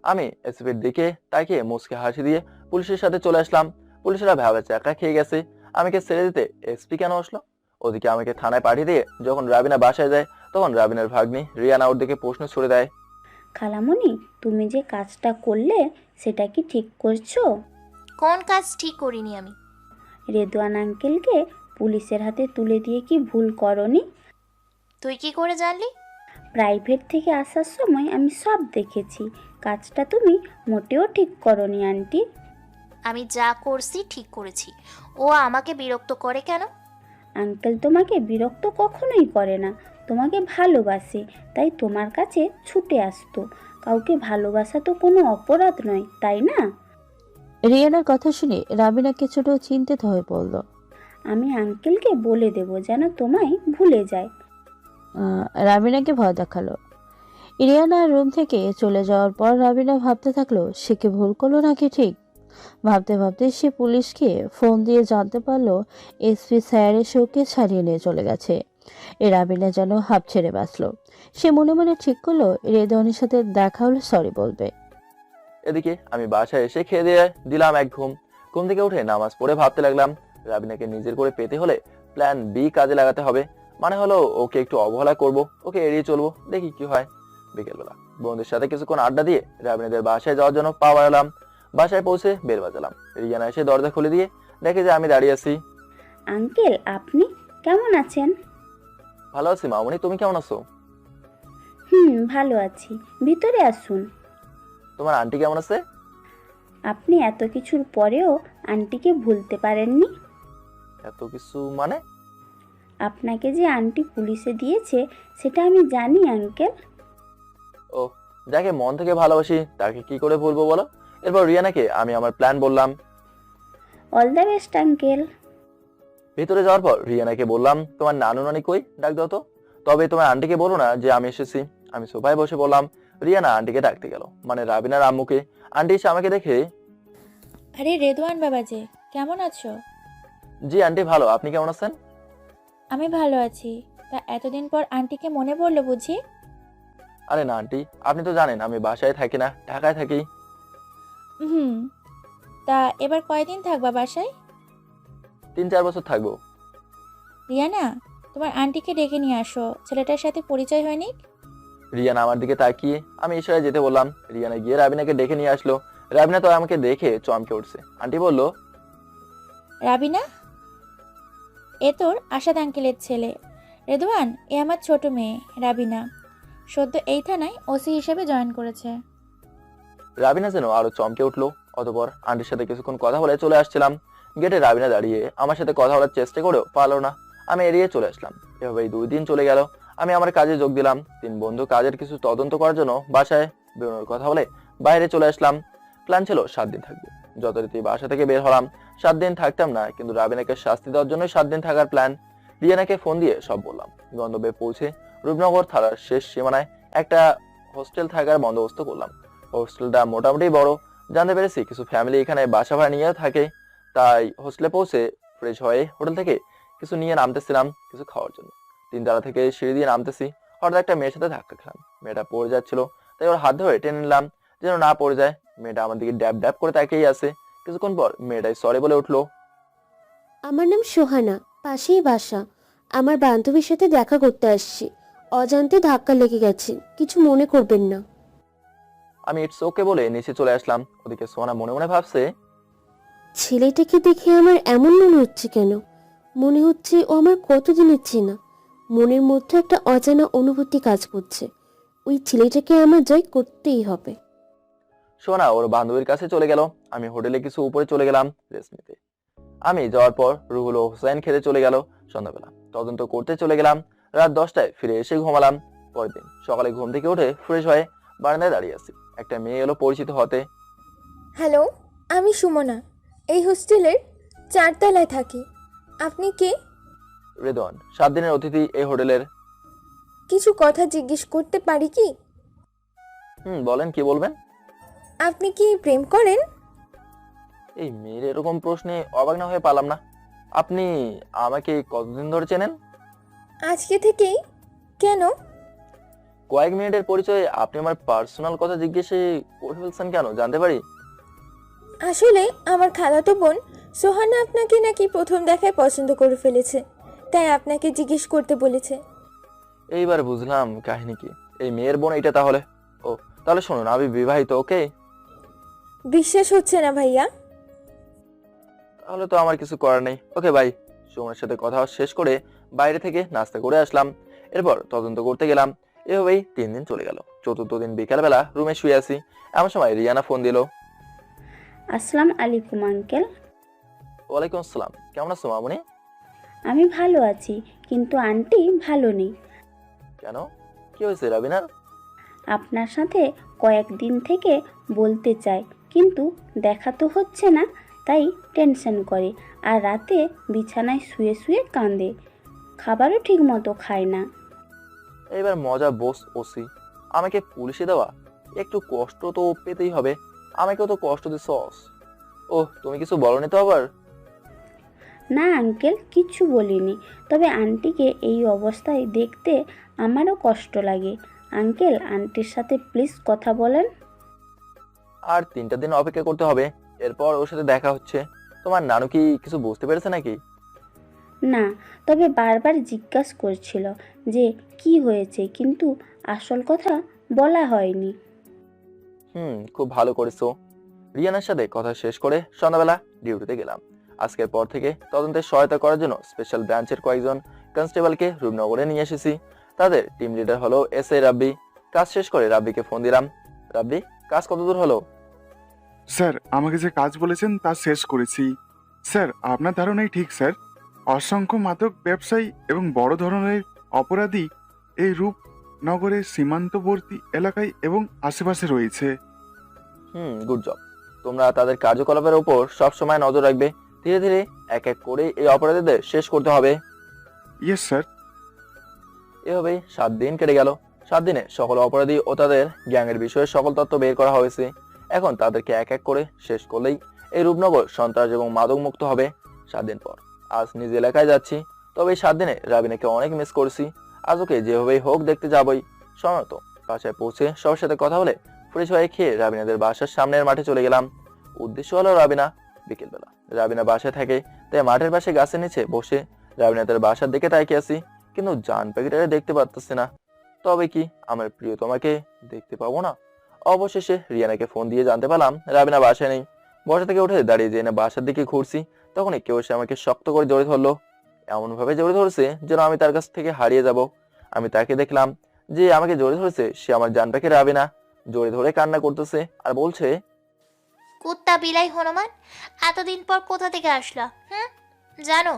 আমি এসপির দিকে তাকিয়ে মুচকে হাসি দিয়ে পুলিশের সাথে চলে আসলাম। পুলিশেরা ভাবে চাকা খেয়ে গেছে, আমাকে ছেড়ে দিতে এসপি কেন আসলো। ওদিকে আমাকে থানায় পাঠিয়ে দিয়ে যখন রাবিনা বাসায় যায়, তখন রাবিনার ভাগ্নি রিয়ানা ওর দিকে প্রশ্ন ছুড়ে দেয়, খালামণি, তুমি যে কাজটা করলে সেটা কি ঠিক করছো? কোন কাজ ঠিক করিনি আমি? রেদওয়ান আঙ্কেলকে পুলিশের হাতে তুলে দিয়ে কি ভুল করনি? তুই কি করে জানলি? প্রাইভেট থেকে আসার সময় আমি সব দেখেছি। কাজটা তুমি মোটেও ঠিক করনি আন্টি। আমি যা করছি ঠিক করেছি। ও আমাকে বিরক্ত করে কেন? আঙ্কেল তোমাকে বিরক্ত কখনোই করে না, তোমাকে ভালোবাসে, তাই তোমার কাছে ছুটে আসতো। কাউকে ভালোবাসা তো কোনো অপরাধ নয়, তাই না? রিয়ানার কথা শুনে রাবিনা কিছুটা চিন্তিত হয়ে পড়ল। আমি আঙ্কেলকে বলে দেব যেন তোমায় ভুলে যায়। রাবিনাকে ভয় দেখালো। রিয়ানা রুম থেকে চলে যাওয়ার পর রাবিনা ভাবতে থাকলো সে কি ভুল করলো নাকি ঠিক। ভাবতে ভাবতে সে পুলিশকে ফোন দিয়ে জানতে পারলো এসপি স্যার এসে ওকে ছাড়িয়ে নিয়ে চলে গেছে। রাবিনা যেন হাঁপ ছেড়ে বাঁচলো। সে মনে মনে ঠিক করলো রেদওয়ানের সাথে দেখা হলে সরি বলবে। এদিকে আমি বাসায় এসে খেয়ে দিয়ে দিলাম এক ঘুম। ঘুম থেকে উঠে নামাজ পড়ে ভাবতে লাগলাম রাবিনাকে নিজের করে পেতে হলে প্ল্যান বি কাজে লাগাতে হবে। মানে হলো ওকে একটু অবহেলা করব, ওকে এড়িয়ে চলবো, দেখি কি হয়। বিকেলবেলা বন্ধুদের সাথে কিছুক্ষণ আড্ডা দিয়ে রাবিনাদের বাসায় যাওয়ার জন্য পা বাড়ালাম। বাসায় পৌঁছে বেল বাজালাম। রিয়ানা এসে দরজা খুলে দিয়ে দেখে যে আমি দাঁড়িয়ে আছি। আঙ্কেল আপনি কেমন আছেন? ভালো আছি মামুনি, তুমি কেমন আছো? ভালো আছি, ভিতরে আসুন। তোমার আন্টি কেমন আছে? আপনি এত কিছুর পরেও আন্টিকে ভুলতে পারেননি? এত কিছু মানে? আপনাকে যে আন্টি পুলিশে দিয়েছে সেটা আমি জানি আঙ্কেল। ও, যাকে মন থেকে ভালোবাসি তাকে কি করে বলবো বলো। এরপর রিয়ানাকে আমি আমার প্ল্যান বললাম। All the best uncle. ভিতরে যাওয়ার পর রিয়ানাকে বললাম তোমার নানু নানি কই, ডাক দাও তো। তবে তোমার আন্টিকে বলো না যে আমি এসেছি। আমি সোফায় বসে বললাম। রিয়ানা আন্টিকে ডাকতে গেল, মানে রাবিনার আম্মুকে। আন্টি এসে আমাকে দেখে, আরে রেদওয়ান বাবাজি, কেমন আছো? জি আন্টি ভালো, আপনি কেমন আছেন? আমি ভালো আছি। তা এতদিন পর আন্টিকে মনে পড়লো বুঝি? আরে না আন্টি, আপনি তো জানেন আমি বাসায় থাকি না, ঢাকায় থাকি। তা এবার কয়দিন থাকবা বাসায়? 3-4 বছর থাকবো। রিয়ানা, তোমার আন্টিকে ডেকে নিয়ে আসো, ছেলেটার সাথে পরিচয় হয়নি। রিয়ানা আমার দিকে তাকিয়ে আমি ইশারায় যেতে বললাম। রিয়ানা গিয়ে রাবিনাকে ডেকে নিয়ে আসলো। রাবিনা তো আমাকে দেখে চমকে উঠছে। আন্টি বলল, রাবিনা, এ তোর আশাদ আঙ্কেলের ছেলে। রেদওয়ান, এ আমার ছোট মেয়ে রাবিনা, সদ্য এই থানায় ওসি হিসেবে জয়েন করেছে। রাবিনা যেন আরো চমকে উঠলো। অতঃপর আন্টির সাথে কিছুক্ষণ কথা বলে চলে আসছিলাম। গেটে রাবিনা দাঁড়িয়ে আমার সাথে কথা বলার চেষ্টা করেও পারলো না। আমি এড়িয়ে চলে আসলাম। এভাবেই 2 দিন চলে গেল। আমি আমার কাজে যোগ দিলাম। 3 বন্ধু কাজের কিছু তদন্ত করার জন্য বাসায় বেরোনোর কথা বলে বাইরে চলে আসলাম। প্ল্যান ছিল 7 দিন থাকবো। যথারীতি বাসা থেকে বের হলাম। 7 দিন থাকতাম না, কিন্তু রাবিনাকে শাস্তি দেওয়ার জন্য 7 দিন থাকার প্ল্যান। রিয়ানাকে ফোন দিয়ে সব বললাম। গন্তব্যে পৌঁছে রূপনগর থানার শেষ সীমানায় একটা হোস্টেল থাকার বন্দোবস্ত করলাম। হোস্টেলটা মোটামুটি বড়। জানতে পেরেছি কিছু ফ্যামিলি এখানে বাসা ভাড়া নিয়ে থাকে। তাই হোস্টেলে পৌঁছে ফ্রেশ হয়ে হোটেল থেকে কিছু নিয়ে নামতেছিলাম কিছু খাওয়ার জন্য। 3 তলা থেকে সিঁড়ি দিয়ে নামতেছি, হঠাৎ একটা মেয়ের সাথে ধাক্কা খেলাম। মেয়েটা পড়ে যাচ্ছিল, তাই ওর হাত ধরে টেনে নিলাম যেন না পড়ে যায়। মেয়েটা আমার দিকে ড্যাব ড্যাব করে তাকিয়েই আছে। কিছুক্ষণ পর মেয়েটাই সরি বলে উঠলো। আমার নাম সোহানা, পাশেই বাসা। আমার বান্ধবীর সাথে দেখা করতে আসছি, অজান্তে ধাক্কা লেগে গেছে, কিছু মনে করবেন না। আমি ইটস ওকে বলে নিচে চলে আসলাম। ওদিকে সোহানা মনে মনে ভাবছে, ছেলেটাকে দেখে আমার এমন মনে হচ্ছে কেন? মনে হচ্ছে ও আমার কতদিনের চেনা। মনের মধ্যে একটা অজানা অনুভূতি কাজ করছে। ওই ছেলেটাকে আমার জয় করতেই হবে। সোহানা ওর বান্ধবীর কাছে চলে গেল। আমি হোটেলে কিছু উপরে চলে গেলাম রেস্ট নিতে। আমি যাওয়ার পর রুহুল ও হোসেন খেতে চলে গেল। সন্ধ্যাবেলা তদন্ত করতে চলে গেলাম। রাত 10টায় ফিরে এসে ঘুমালাম। পরের দিন সকালে ঘুম থেকে উঠে ফ্রেশ হয়ে বারান্দায় দাঁড়িয়ে আছি। একটা মেয়ে এলো পরিচিত হতে। হ্যালো, আমি সুমনা, এই হোস্টেলের 4 তলায় থাকি। আপনি কে? রেদওয়ান, 7 দিনের অতিথি এই হোটেলের। কিছু কথা জিজ্ঞেস করতে পারি কি? বলেন, কি বলবেন? আপনি কি প্রেম করেন? এই মেয়ের এরকম প্রশ্নে অবাক না হয়ে পারলাম না। আপনি আমাকে কতদিন ধরে চেনেন? আজকে থেকেই। কেন? কয়েক মিনিটের পরিচয়ে আপনি আমার পার্সোনাল কথা জিজ্ঞেস করে ফেলছেন কেন, জানতে পারি? আসলে আমার খালাতো বোন সোহানা আপনাকে নাকি প্রথম দেখায় পছন্দ করে ফেলেছে, তাই আপনাকে জিজ্ঞেস করতে বলেছে। এইবার বুঝলাম কাহিনী কি। এই মেয়ের বোন এটা তাহলে। ও, তাহলে শুনুন, আমি বিবাহিত। ওকে, বিশ্বাস হচ্ছে না ভাইয়া? তাহলে তো আমার কিছু করার নেই। Okay bye. সুমনের সাথে কথা শেষ করে বাইরে থেকে নাস্তা করে আসলাম। এরপর তদন্ত করতে গেলাম। এভাবেই 3 দিন চলে গেল। 4র্থ দিন বিকালবেলা রুমে শুয়ে আছি, এমন সময় রিয়ানা ফোন দিল। আসসালামু আলাইকুম আঙ্কেল। ওয়ালাইকুম আসসালাম, কেমন আছো মামুনি? আমি ভালো আছি, কিন্তু আন্টি ভালো নেই। কেন, কি হয়েছে রাবিনার? আপনার সাথে কয়েকদিন থেকে বলতে চাই। কিন্তু দেখা তো হচ্ছে না, তাই টেনশন করে। আর রাতে বিছানায় শুয়ে শুয়ে কাঁদে, খাবারও ঠিক মতো খায় না। এবার মজা বোস ওসি, আমাকে পুলিশে দেওয়া, একটু কষ্ট তো পেতেই হবে, আমাকেও তো কষ্ট দিছস। ওহ, তুমি কিছু বলনি তো আবার? না আঙ্কেল, কিচ্ছু বলিনি, তবে আন্টিকে এই অবস্থায় দেখতে আমারও কষ্ট লাগে। আঙ্কেল, আন্টির সাথে প্লিজ কথা বলেন। আর 3টা দিন অপেক্ষা করতে হবে, এরপর ওর সাথে দেখা হচ্ছে। তোমার নানু কি কিছু বুঝতে পেরেছে নাকি? না, তবে বারবার জিজ্ঞাসা করছিল যে কি হয়েছে, কিন্তু আসল কথা বলা হয়নি। খুব ভালো করেছো। রিয়ানার সাথে কথা শেষ করে সন্ধ্যাবেলা ডিউটিতে গেলাম। আজকের পর থেকে তদন্তে সহায়তা করার জন্য স্পেশাল ব্রাঞ্চের কয়েকজন কনস্টেবলকে রূপনগরে নিয়ে এসেছি। তাদের টিম লিডার হলো এসআই রাব্বি। কাজ শেষ করে রাব্বিকে ফোন দিলাম। রাব্বি, কাজ কতদূর হলো? স্যার, আমাকে যে কাজ বলেছেন তা শেষ করেছি। স্যার, আপনার ধারণাই ঠিক স্যার। অসংখ্য মাদক ব্যবসায়ী এবং বড় ধরনের অপরাধী এই রূপনগরের সীমান্তবর্তী এলাকায় এবং আশেপাশে রয়েছে। Good job. তোমরা তাদের কার্যকলাপের উপর সব সময় নজর রাখবে। ধীরে ধীরে এক এক করে এই অপরাধীদের শেষ করতে হবে। Yes sir. এভাবেই 7 দিন কেটে গেল। 7 দিনে সকল অপরাধী ও তাদের গ্যাংয়ের বিষয়ে সকল তথ্য বের করা হয়েছে। এখন তাদেরকে এক এক করে শেষ করলেই এই রূপনগর সন্ত্রাস এবং মাদক মুক্ত হবে। 7 দিন পর আজ নিজ এলাকায় যাচ্ছি। তবে এই 7 দিনে রাবিনাকে অনেক মিস করছি। আজ ওকে যেভাবেই হোক দেখতে যাবই। সময়ত বাসায় পৌঁছে সবার সাথে কথা বলে ফ্রেশ হয়ে খেয়ে রাবিনাদের বাসার সামনের মাঠে চলে গেলাম। উদ্দেশ্য হলো রাবিনা বিকেলবেলা রাবিনা বাসায় থাকে, তাই মাঠের পাশে গাছের নিচে বসে রাবিনাদের বাসার দিকে তাকিয়ে আছি, কিন্তু জান পাখিটারে দেখতে পারতেছি না। তবে কি আমার প্রিয়তমাকে দেখতে পাবো না? অবশেষে রিয়ানাকে ফোন দিয়ে জানতে পারলাম রাবিনা বাসায় নেই। বসা থেকে উঠে দাঁড়িয়ে যেয়ে না বাসার দিকে ঘুরছি, তখনই কেউ এসে আমাকে শক্ত করে জড়িয়ে ধরলো। এমন ভাবে জড়িয়ে ধরেছে যেন আমি তার কাছ থেকে হারিয়ে যাব। আমি তাকে দেখলাম যে আমাকে জড়িয়ে ধরেছে সে আমার জান পাখি রাবিনা। জড়িয়ে ধরে কান্না করতেছে আর বলছে, কুত্তা বিলাই হনুমান, এতদিন পর কোথা থেকে আসলা? জানো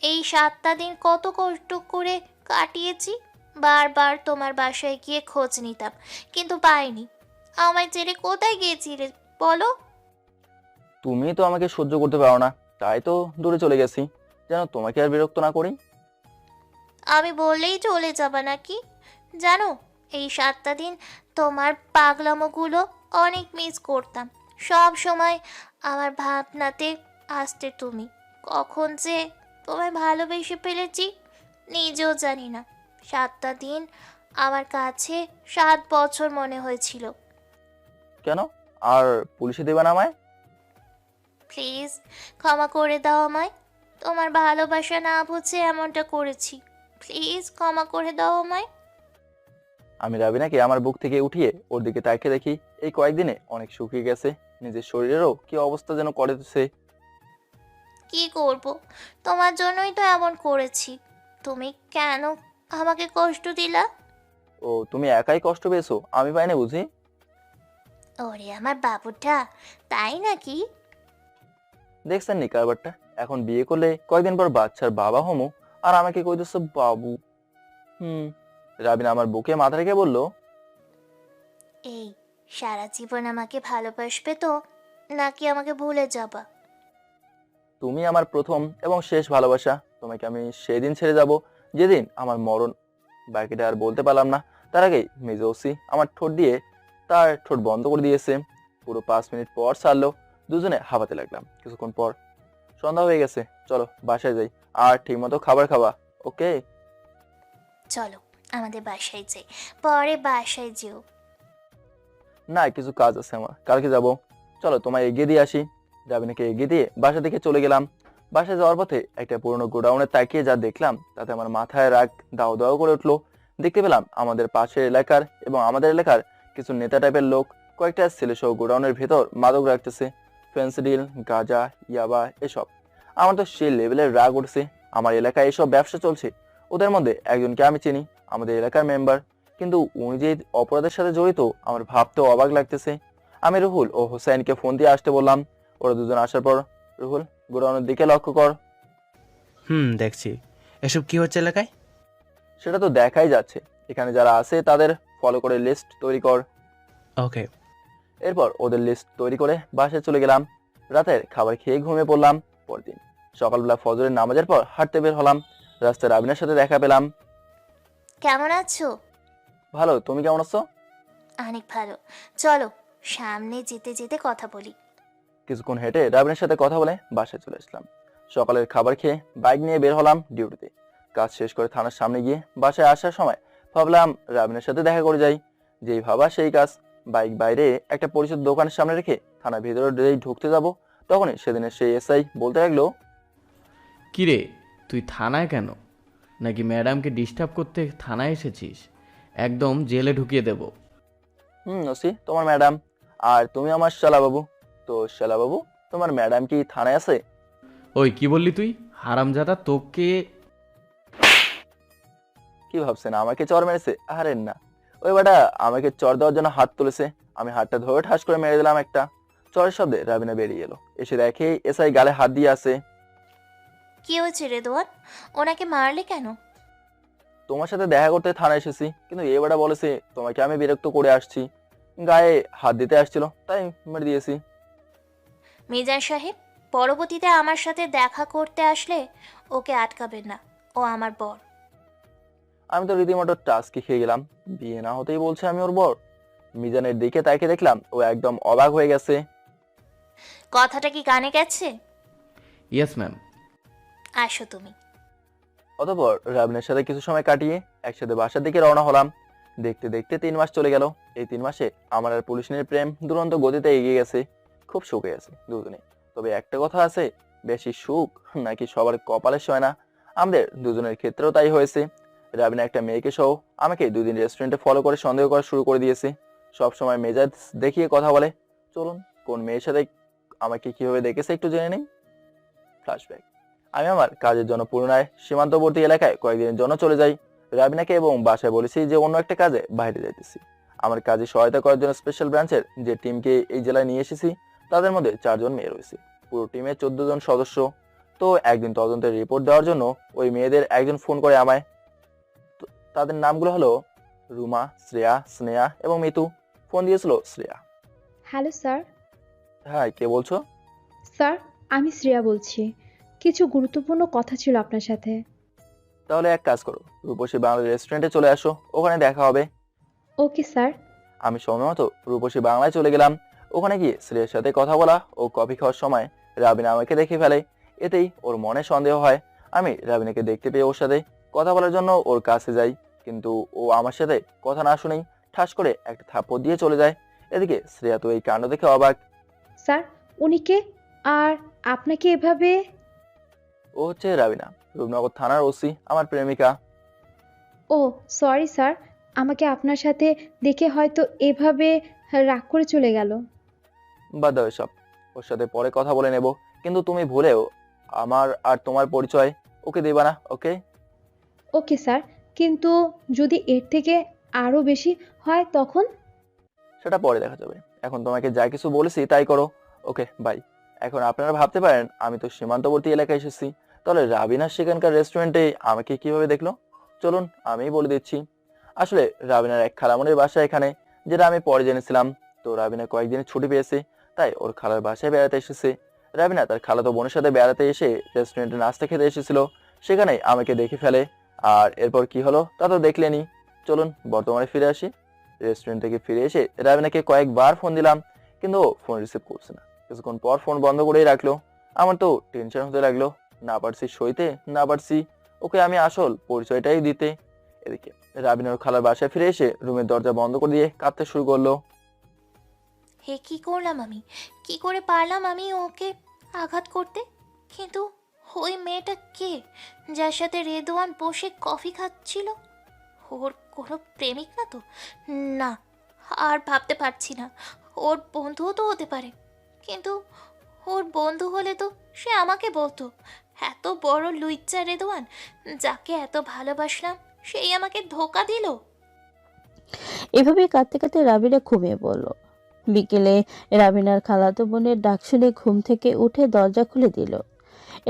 এই 7টা দিন কত কষ্ট করে কাটিয়েছি। বারবার তোমার বাসায় গিয়ে খোঁজ নিতাম, কিন্তু পাইনি। আমায় ছেড়ে কোথায় গিয়েছিলে বলো? তুমি তো আমাকে সহ্য করতে পারো না, তাই তো দূরে চলে গেছি, যেন তোমাকে আর বিরক্ত না করি। আমি বললেই চলে যাবা নাকি? জানো এই 7টা দিন তোমার পাগলামোগুলো অনেক মিস করতাম। সব সময় আমার ভাবনাতে আসতে তুমি। কখন যে তোমায় ভালোবেসে ফেলেছি নিজেও জানি না। 7টা দিন আমার কাছে 7 বছর মনে হয়েছিল। কেন আর পুলিশে দেবে না আমায়? প্লিজ ক্ষমা করে দাও আমায়। তোমার ভালোবাসা না বুঝে এমনটা করেছি। প্লিজ ক্ষমা করে দাও আমায়। আমি রাবিনাকে আমার বুক থেকে উঠিয়ে ওর দিকে তাকিয়ে দেখি এই কয়েকদিনে অনেক শুকিয়ে গেছে। নিজের শরীরেরও কি অবস্থা যেন করেছে। কি করব, তোমার জন্যই তো এমন করেছি। তুমি কেন আমাকে কষ্ট দিলা? ও, তুমি একাই কষ্ট পেয়েছো, আমি পাইনি বুঝি? ওরে আমার বাবুটা, তাই নাকি? দেখছেন নি কারবারটা? এখন বিয়ে করলে কয়েকদিন পর বাচ্চার বাবা হমু, আর আমাকে কইতেছ বাবু। রাবিনা আমার বুকে মাথা রেখে বলল, এই সারা জীবন আমাকে ভালোবাসবে তো, নাকি আমাকে ভুলে যাবা? তুমি আমার প্রথম এবং শেষ ভালোবাসা। তোমাকে আমি সেদিন ছেড়ে যাব যেদিন আমার মরণ। বাকিটা আর বলতে পারলাম না। তার আগেই মেজৌসি আমার ঠোঁট দিয়ে তার ঠোঁট বন্ধ করে দিয়েছে। পুরো 5 মিনিট পর ছাড়লো। দুজনে হাঁপাতে লাগলাম। কিছুক্ষণ পর সন্ধ্যা হয়ে গেছে, চলো বাসায় যাই, আর ঠিক মতো খাবার খাওয়া। ওকে, চলো আমাদের বাসায় যাই। পরে বাসায় যেও। না, কিছু কাজ আছে আমার, কালকে যাব। চলো তোমায় এগিয়ে দিয়ে আসি। রাবিনাকে এগিয়ে দিয়ে বাসা থেকে চলে গেলাম। বাসায় যাওয়ার পথে একটা পুরনো গোডাউনে তাকিয়ে যা দেখলাম তাতে আমার মাথায় রাগ দাও দাও করে উঠলো। দেখতে পেলাম আমাদের পাশের এলাকার এবং আমাদের এলাকার কিছু নেতা টাইপের লোক কয়েকটা ছেলেসহ গোডাউনের ভেতর মাদক রাখতেছে, ফেন্সিডিল, গাঁজা, ইয়াবা এসব। আমার তো সেই লেভেলের রাগ উঠছে। আমার এলাকায় এসব ব্যবসা চলছে। ওদের মধ্যে একজনকে আমি চিনি, আমাদের এলাকার মেম্বার, কিন্তু উনি যে অপরাধের সাথে জড়িত আমার ভাবতেও অবাক লাগতেছে। আমি রুহুল ও হোসেনকে ফোন দিয়ে আসতে বললাম। ওরা দুজন আসার পর, রুহুল গোডাউনের দিকে লক্ষ্য কর। দেখছি। এসব কি হচ্ছে এলাকায়? সেটা তো দেখাই যাচ্ছে। এখানে যারা আছে তাদের ফলো করে লিস্ট তৈরি কর। ওকে। এরপর ওদের লিস্ট তৈরি করে বাসায় চলে গেলাম। রাতের খাবার খেয়ে ঘুমিয়ে পড়লাম। পরদিন সকালবেলা ফজরের নামাজের পর হাঁটতে বের হলাম। রাস্তায় রাবিনার সাথে দেখা পেলাম। কেমন আছো? ভালো, তুমি কেমন আছো? অনেক ভালো। চলো সামনে যেতে যেতে কথা বলি। কিছুক্ষণ হেঁটে রাবিনের সাথে কথা বলে বাসায় চলে আসলাম। সকালের খাবার খেয়ে বাইক নিয়ে বের হলাম ডিউটিতে। কাজ শেষ করে থানার সামনে গিয়ে বাসায় আসার সময় ভাবলাম রাবিনের সাথে দেখা করে যাই। যেই ভাবা সেই কাজ। বাইক বাইরে একটা পরিচিত দোকানের সামনে রেখে থানার ভেতরে যেই ঢুকতে যাব, তখনই সেদিনের সেই এসআই বলতে লাগলো, কিরে তুই থানায় কেন? নাকি ম্যাডামকে ডিস্টার্ব করতে থানায় এসেছিস? একদম জেলে ঢুকিয়ে দেব। ওসি তোমার ম্যাডাম, আর তুমি আমার শালাবাবু। তো শালাবাবু, তোমার ম্যাডাম কি থানায় আছে? ওই কি বললি তুই? হারামজাদা, তোকে কি ভাবছেন আমাকে চর মেরেছে? আরে না, ওই বেটা আমাকে চর দেওয়ার জন্য হাত তুলেছে। আমি হাতটা ধরে ঠাস করে মেরে দিলাম একটা। চরের শব্দে রাবিনা বেরিয়ে এলো। এসে দেখে এসআই গালে হাত দিয়ে আছে। কি হয়েছে রেদওয়ান? ওনাকে মারলে কেন? তোমার সাথে দেখা করতে থানায় এসেছি, কিন্তু এ বেটা বলেছে তোমাকে আমি বিরক্ত করে আসছি, গায়ে হাত দিতে আসছিল, তাই মেরে দিয়েছি। মিজান সাহেব, পরবর্তীতে আমার সাথে দেখা করতে আসলে ওকে আটকাবেন না। ও আমার বর। আমি তো রীতিমতো টাস্কি খেয়ে গেলাম। বিয়ে না হতেই বলছে আমি ওর বর। মিজানের দিকে তাকে দেখলাম, ও একদম অবাক হয়ে গেছে। কথাটা কি কানে গেছে? Yes ma'am. আসো তুমি। অতঃপর রাবিনের সাথে কিছু সময় কাটিয়ে একসাথে বাসার দিকে রওনা হলাম। দেখতে দেখতে 3 মাস চলে গেল। এই 3 মাসে আমার আর পুলিশের প্রেম দুরন্ত গতিতে এগিয়ে গেছে। খুব সুখে আছে দুজনে। তবে একটা কথা আছে, বেশি সুখ নাকি সবার কপালে সয় না। আমাদের দুজনের ক্ষেত্রেও তাই হয়েছে। রাবিনা একটা মেয়েকে সহ আমাকে 2 দিন রেস্টুরেন্টে ফলো করে সন্দেহ করা শুরু করে দিয়েছে। সব সময় মেজাজ দেখিয়ে কথা বলে। চলুন কোন মেয়ের সাথে আমাকে কিভাবে দেখেছে একটু জেনে নেই। ফ্ল্যাশব্যাক। আমি আমার কাজের জন্য পুরোনায় সীমান্তবর্তী এলাকায় কয়েকদিনের জন্য চলে যাই। রাবিনাকে এবং বাসায় বলেছি যে অন্য একটা কাজে বাইরে যাইতেছি। আমার কাজে সহায়তা করার জন্য স্পেশাল ব্রাঞ্চের যে টিমকে এই জেলায় নিয়ে এসেছি, তাদের মধ্যে 4 জন মেয়ে রয়েছে। পুরো টিমে 14 জন সদস্য। তো একদিন তদন্তের রিপোর্ট দেওয়ার জন্য ওই মেয়েদের একজন ফোন করে আমায়। তাদের নামগুলো হলো রুমা, শ্রেয়া, স্নেহা এবং মিতু। ফোন দিয়েছিল শ্রেয়া। Hello sir. হ্যাঁ, কে বলছো? স্যার, আমি শ্রেয়া বলছি। কিছু গুরুত্বপূর্ণ কথা ছিল আপনার সাথে। তাহলে এক কাজ করো, রূপসী বাংলা রেস্টুরেন্টে চলে আসো, ওখানে দেখা হবে। Okay sir. আমি সময় মতো রূপসী বাংলায় চলে গেলাম। ওখানে গিয়ে শ্রেয়ার সাথে কথা বলা ও কফি খাওয়ার সময় রাবিনা আমাকে দেখে ফেলে। এতেই ওর মনে সন্দেহ হয়। আমি রাবিনাকে দেখতে পেয়ে ওর সাথে কথা বলার জন্য ওর কাছে যাই, কিন্তু ও আমার সাথে কথা না শুনেই ঠাস করে একটা থাপ্পড় দিয়ে চলে যায়। এদিকে শ্রেয়া তো এই কাণ্ড দেখে অবাক। স্যার, উনি কে? আর আপনাকে এভাবে? ও হচ্ছে রাবিনা, রূপনগর থানার ওসি, আমার প্রেমিকা। ও সরি স্যার, আমাকে আপনার সাথে দেখে হয়তো এভাবে রাগ করে চলে গেল। বাদ দাও এসব, ওর সাথে পরে কথা বলে নেব। কিন্তু তুমি ভুলেও আমার আর তোমার পরিচয় ওকে দেবা না, ওকে? ওকে স্যার, কিন্তু যদি এর থেকে আরও বেশি হয় তখন? সেটা পরে দেখা যাবে। এখন তোমাকে যা কিছু বলেছি তাই করো। Okay bye. এখন আপনারা ভাবতে পারেন আমি তো সীমান্তবর্তী এলাকায় এসেছি, তাহলে রাবিনা সেখানকার রেস্টুরেন্টে আমাকে কিভাবে দেখলো? চলুন আমিই বলে দিচ্ছি। আসলে রাবিনার এক খালামণির বাসা এখানে, যেটা আমি পরে জেনেছিলাম। তো রাবিনা কয়েকদিনের ছুটি পেয়েছে, তাই ওর খালার বাসায় বেড়াতে এসেছে। রাবিনা তার খালাতো বোনের সাথে বেড়াতে এসে রেস্টুরেন্টে নাস্তা খেতে এসেছিল, সেখানেই আমাকে দেখে ফেলে। আর এরপর কি হলো তা তো দেখলেনি। চলুন বর্তমানে ফিরে আসি। রেস্টুরেন্ট থেকে ফিরে এসে রাবিনাকে কয়েকবার ফোন দিলাম, কিন্তু ও ফোন রিসিভ করছে না। কিছুক্ষণ পর ফোন বন্ধ করেই রাখলো। আমার তো টেনশন হতে লাগলো, না পারছি সইতে, না পারছি ওকে আমি আসল পরিচয়টাই দিতে। এদিকে রাবিনার খালার বাসায় ফিরে এসে রুমের দরজা বন্ধ করে দিয়ে কাঁদতে শুরু করলো। হে কি করলাম আমি? কি করে পারলাম আমি ওকে আঘাত করতে? কিন্তু ওই মেয়েটা কে, যার সাথে রেদওয়ান বসে কফি খাচ্ছিল? ওর কোনো প্রেমিক না তো? না, আর ভাবতে পারছি না। ওর বন্ধুও তো হতে পারে, কিন্তু ওর বন্ধু হলে তো সে আমাকে বলতো। এত বড় লুইচ্চা রেদওয়ান, যাকে এত ভালোবাসলাম, সেই আমাকে ধোকা দিল। এভাবে কাঁদতে কাঁদতে রাবিনা ঘুমিয়ে পড়ল। বিকেলে রাবিনার খালাতো বোনের ডাক শুনে ঘুম থেকে উঠে দরজা খুলে দিল।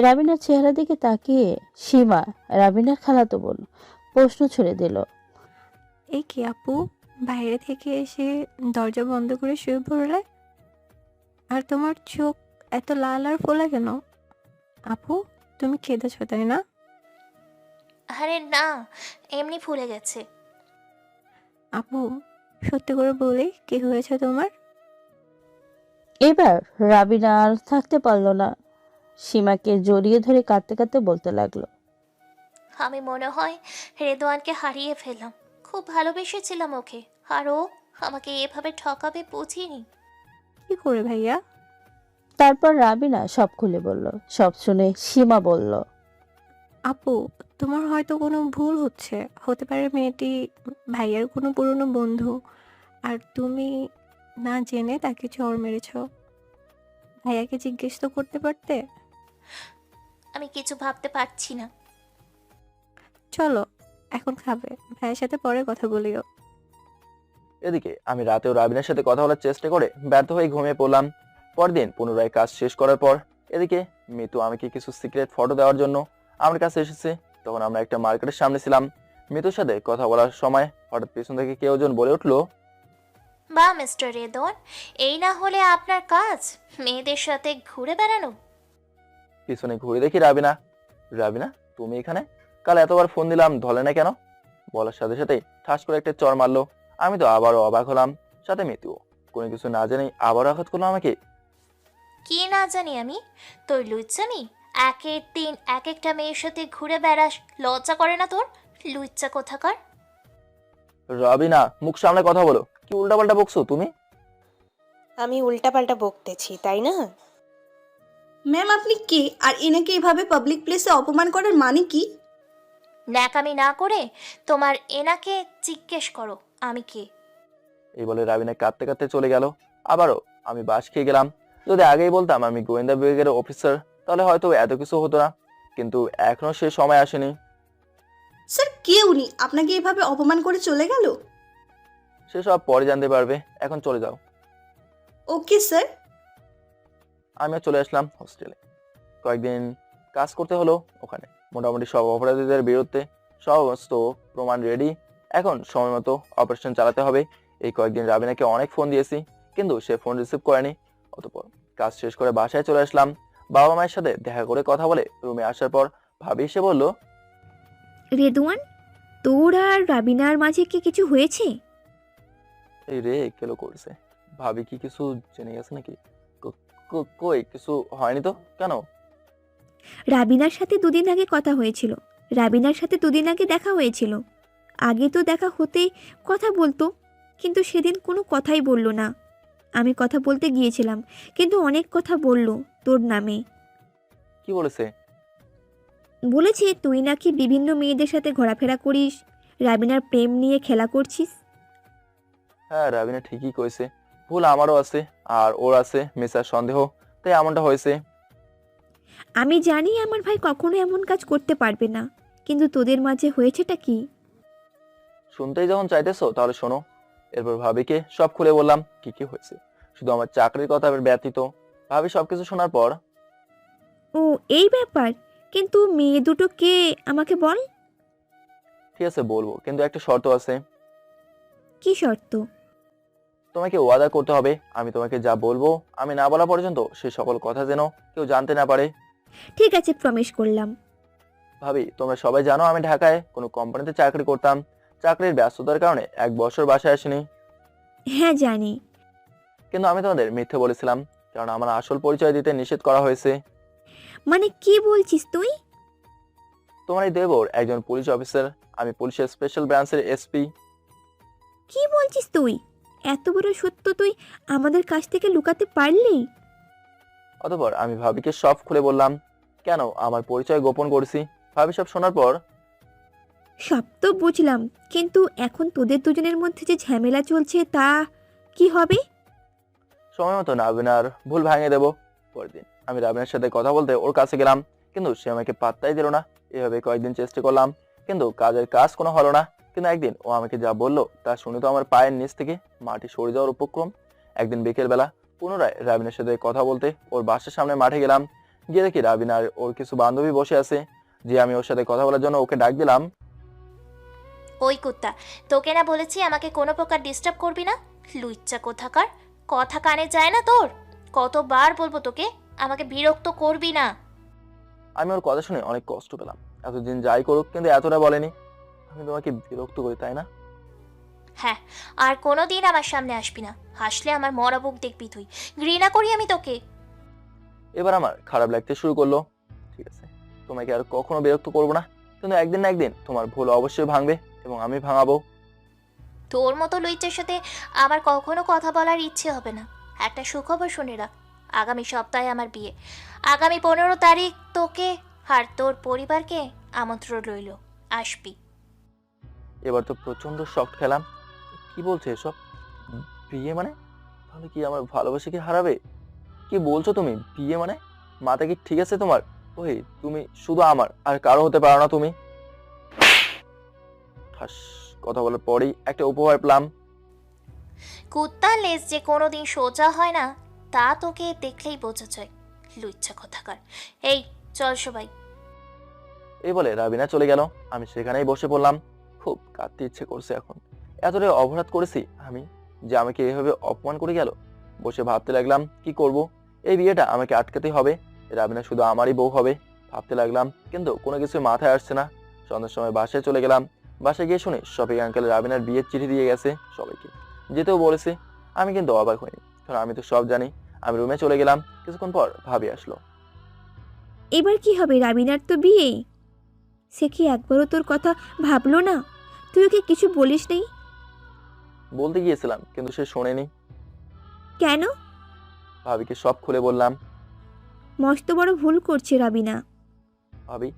রাবিনার চেহারা দিকে তাকিয়ে সীমা, রাবিনার খালাতো বোন, প্রশ্ন ছুড়ে দিল। এই কি আপু, বাইরে থেকে এসে দরজা বন্ধ করে শুয়ে পড়লে? আর তোমার চোখ এত লাল আর ফোলা কেন? আপু, তুমি কেঁদেছো তাই না? আরে না, এমনি ফুলে গেছে। আপু, সত্যি করে বলি কি হয়েছে তোমার? এবার রাবিনা আর থাকতে পারল না, সীমাকে জড়িয়ে ধরে কাঁদতে কাঁদতে বলতে লাগলো। আমি মনে হয় রেদওয়ানকে হারিয়ে ফেললাম। খুব ভালোবেসেছিলাম ওকে, আর ও আমাকে এভাবে ঠকাবে বুঝিনি। কি করে ভাইয়া? তারপর রাবিনা সব খুলে বলল। সব শুনে সীমা বলল, আপু, তোমার হয়তো কোনো ভুল হচ্ছে, হতে পারে মেয়েটি ভাইয়ার কোনো পুরনো বন্ধু, আর তুমি না জেনে তাকে চড় মেরেছো। ভাইয়াকে জিজ্ঞেস তো করতে পারতে। আমি কিছু ভাবতে পারছি না। চলো এখন খাবে, ভাইয়ের সাথে পরে কথা বলিও। এদিকে আমি রাতেও রাবিনার সাথে কথা বলার চেষ্টা করে ব্যর্থ হয়ে ঘুমিয়ে পড়লাম। পরদিন পুনরায় কাজ শেষ করার পর এদিকে মিতু আমাকে কিছু সিক্রেট ফটো দেওয়ার জন্য আমার কাছে এসেছে। তখন আমরা একটা মার্কেটের সামনে ছিলাম। মিতুর সাথে কথা বলার সময় হঠাৎ পেছন থেকে কেউ জন বলে উঠলো, বা মিস্টার রেদওয়ান, এই না হলে আপনার কাজ মেয়েদের সাথে ঘুরে বেড়ানো? পিছনে ঘুরে দেখি রাবিনা। রাবিনা, তুমি এখানে? কাল এতবার ফোন দিলাম, ধরে না কেন? বলার সাথে সাথে ঠাস করে একটা চড় মারলো। আমি তো আবারও অবাক হলাম, সাথে মিতুও। কোনো কিছু না জানি আবারও আঘাত করলো আমাকে। কি না জানি আমি? তোর লুচ্চামি? একের দিন এক একটা মেয়ের সাথে ঘুরে বেড়াস, লজ্জা করে না তোর? লুচ্চা কোথাকার। রাবিনা, মুখ সামনে কথা বলো। কি উল্টাপাল্টা বকছো তুমি? আমি উল্টাপাল্টা বকতেছি তাই না? ম্যাম, আপনি কে? আর এনাকে এভাবে পাবলিক প্লেসে অপমান করার মানে কি? ন্যাকামি না করে তোমার এনাকে জিজ্ঞেস করো আমি কে। এই বলে রাবিনা কাঁদতে কাঁদতে চলে গেল। আবারও আমি বাস খেয়ে গেলাম। যদি আগেই বলতাম আমি গোয়েন্দা বিভাগের অফিসার, তাহলে হয়তো এত কিছু হতো না। কিন্তু এখনো সে সময় আসেনি। স্যার, কে উনি? আপনাকে এভাবে অপমান করে চলে গেল? সেসব পরে জানতে পারবে, এখন চলে যাও। Okay sir. আমিও চলে আসলাম হোস্টেলে। কয়েকদিন কাজ করতে হলো ওখানে। মোটামুটি সব অপরাধীদের বিরুদ্ধে সমস্ত প্রমাণ রেডি। এখন সময় মতো অপারেশন চালাতে হবে। এই কয়েকদিন রাবিনাকে অনেক ফোন দিয়েছি, কিন্তু সে ফোন রিসিভ করেনি। অতঃপর কাজ শেষ করে বাসায় চলে আসলাম। বাবা মায়ের সাথে দেখা করে কথা বলে রুমে আসার পর ভাবি এসে বলল, রেদওয়ান, তোর আর রাবিনার মাঝে কি কিছু হয়েছে? এই রে কেলো করছে। ভাবি কি কিছু জেনে গেছে নাকি? কই কিছু হয়নি তো, কেন? রাবিনার সাথে দুদিন আগে কথা হয়েছিল, রাবিনার সাথে দুদিন আগে দেখা হয়েছিল। আগে তো দেখা হতে কথা বলতো, কিন্তু সেদিন কোনো কথাই বলল না। আমি কথা বলতে গিয়েছিলাম, কিন্তু অনেক কথা বলল তোর নামে। কি বলেছে? বলেছে তুই নাকি বিভিন্ন মেয়েদের সাথে ঘোরাফেরা করিস, রাবিনার প্রেম নিয়ে খেলা করছিস। হ্যাঁ, রাবিনা ঠিকই কইছে। ভুল আমারও আছে, আর ওর আছে মিসার সন্দেহ, তাই এমনটা হয়েছে। আমি জানি আমার ভাই কখনো এমন কাজ করতে পারবে না, কিন্তু তোদের মাঝে হয়েছেটা কি? শুনতেই যখন চাইতেছো তাহলে শোনো। এরপর ভাবিকে সব খুলে বললাম কি কি হয়েছে। শুধু আমার চাকরির কথা ব্যতীত। ভাবি সবকিছু শোনার পর, ও এই ব্যাপার, কিন্তু মেয়ে দুটো কে আমাকে বল। ঠিক আছে বলবো, কিন্তু একটা শর্ত আছে। কি শর্ত? তোমাকে ওয়াদা করতে হবে আমি তোমাকে যা বলবো আমি না বলা পর্যন্ত সে সকল কথা যেন কেউ জানতে না পারে। ঠিক আছে, প্রমিস করলাম। ভাবি, তোমরা সবাই জানো আমি ঢাকায় কোনো কোম্পানিতে চাকরি করতাম। চাকরির ব্যস্ততার কারণে 1 বছর বাসায় আসিনি। হ্যাঁ জানি। কিন্তু আমি তোমাদের মিথ্যে বলেছিলাম, কারণ আমার আসল পরিচয় দিতে নিষেধ করা হয়েছে। মানে কি বলছিস তুই? তোমার এই দেবর একজন পুলিশ অফিসার, আমি পুলিশের স্পেশাল ব্রাঞ্চের এসপি। কি বলছিস তুই? এত বড় সত্য তুই আমাদের কাছ থেকে লুকাতে পারলি? অতঃপর আমি ভাবিকে সব খুলে বললাম, কেন আমার পরিচয় গোপন করেছি। ভাবি সব শোনার পর, সব তো বুঝলাম, কিন্তু এখন তোদের দুজনের মধ্যে যে ঝামেলা চলছে তা কি হবে? সময় মতো রাবিনার ভুল ভাঙিয়ে দেবো। পরের দিন আমি রাবিনার সাথে কথা বলতে ওর কাছে গেলাম, কিন্তু সে আমাকে পাত্তাই দিল না। এভাবে কয়েকদিন চেষ্টা করলাম, কিন্তু কাজের কাজ কোনো হলো না। কিন্তু একদিন ও আমাকে যা বললো তা শুনে তো আমার পায়ের নিচ থেকে মাটি সরে যাওয়ার উপক্রম। একদিন বিকেলবেলা পুনরায় রাবিনার সাথে কথা বলতে ওর বাসার সামনে মাঠে গেলাম। গিয়ে দেখি রাবিনার ওর কিছু বান্ধবী বসে আছে। যে আমি ওর সাথে কথা বলার জন্য ওকে ডাক দিলাম, ওই কুত্তা, তোকে না বলেছি আমাকে কোনো প্রকার ডিস্টার্ব করবি না? লুচ্চা কোথাকার, কথা কানে যায় না তোর? কতবার বলবো তোকে আমাকে বিরক্ত করবি না? আমি ওর কথা শুনে অনেক কষ্ট পেলাম। এতদিন যাই করুক কিন্তু এতটা বলেনি। আমি তোমাকে বিরক্ত করি তাই না? হ্যাঁ, আর কোনোদিন আমার সামনে আসবি না। হাসলে আমার মরা বুক দেখবি তুই। ঘৃণা করি আমি তোকে। এবার আমার খারাপ লাগতে শুরু করলো। ঠিক আছে, তোমাকে আর কখনো বিরক্ত করবো না, কিন্তু একদিন না একদিন তোমার ভুল অবশ্যই ভাঙবে এবং আমি ভাঙাবো। তোর মতো লুইচের সাথে আমার কখনো কথা বলার ইচ্ছে হবে না। একটা সুখবর শুনে রাখ, আগামী সপ্তাহে আমার বিয়ে। আগামী 15 তারিখ তোকে আর তোর পরিবারকে আমন্ত্রণ রইল, আসবি। এবার তো প্রচন্ড শক খেলাম। কি বলছে এসব? বিয়ে মানে? তাহলে কি আমার ভালোবাসাকে হারাবে? কি বলছো তুমি? বিয়ে মানে? মাথা কি ঠিক আছে তোমার? ওই তুমি শুধু আমার, আর কারো হতে পারো না তুমি। ঠাস, কথা বলার পরেই একটা উপহার পেলাম। কুত্তার লেজ যে কোনোদিন সোজা হয় না তা তোকে দেখলেই বোঝা যায়, লুচ্চা কোথাকার। এই চল সবাই। এই বলে রাবিনা চলে গেল। আমি সেখানেই বসে পড়লাম। খুব কাঁদতে ইচ্ছে করছে এখন। এতটাই অপরাধ করেছি আমি যে আমাকে এভাবে অপমান করে গেল। বসে ভাবতে লাগলাম কি করব। এই বিয়েটা আমাকে আটকাতেই হবে। রাবিনা শুধু আমারই বউ হবে ভাবতে লাগলাম, কিন্তু কোনো কিছু মাথায় আসছে না। সন্ধ্যার সময় বাসায় চলে গেলাম। বাসায় গিয়ে শুনে শফিক আঙ্কেল রাবিনার বিয়ের চিঠি দিয়ে গেছে সবাইকে, যেতেও বলেছে। আমি কিন্তু অবাক হইনি, কারণ আমি তো সব জানি। আমি রুমে চলে গেলাম। কিছুক্ষণ পর ভাবি আসলো। এবার কি হবে? রাবিনার তো বিয়ে। সে কি একবারও তোর কথা ভাবলো না? তুই ওকে কিছু বলিস নেই? বলতে গিয়েছিলাম কিন্তু সে শোনেনি। কেন? ভাবিকে সব খুলে বললাম। মস্ত বড় ভুল করছে রাবিনা। ভাবি,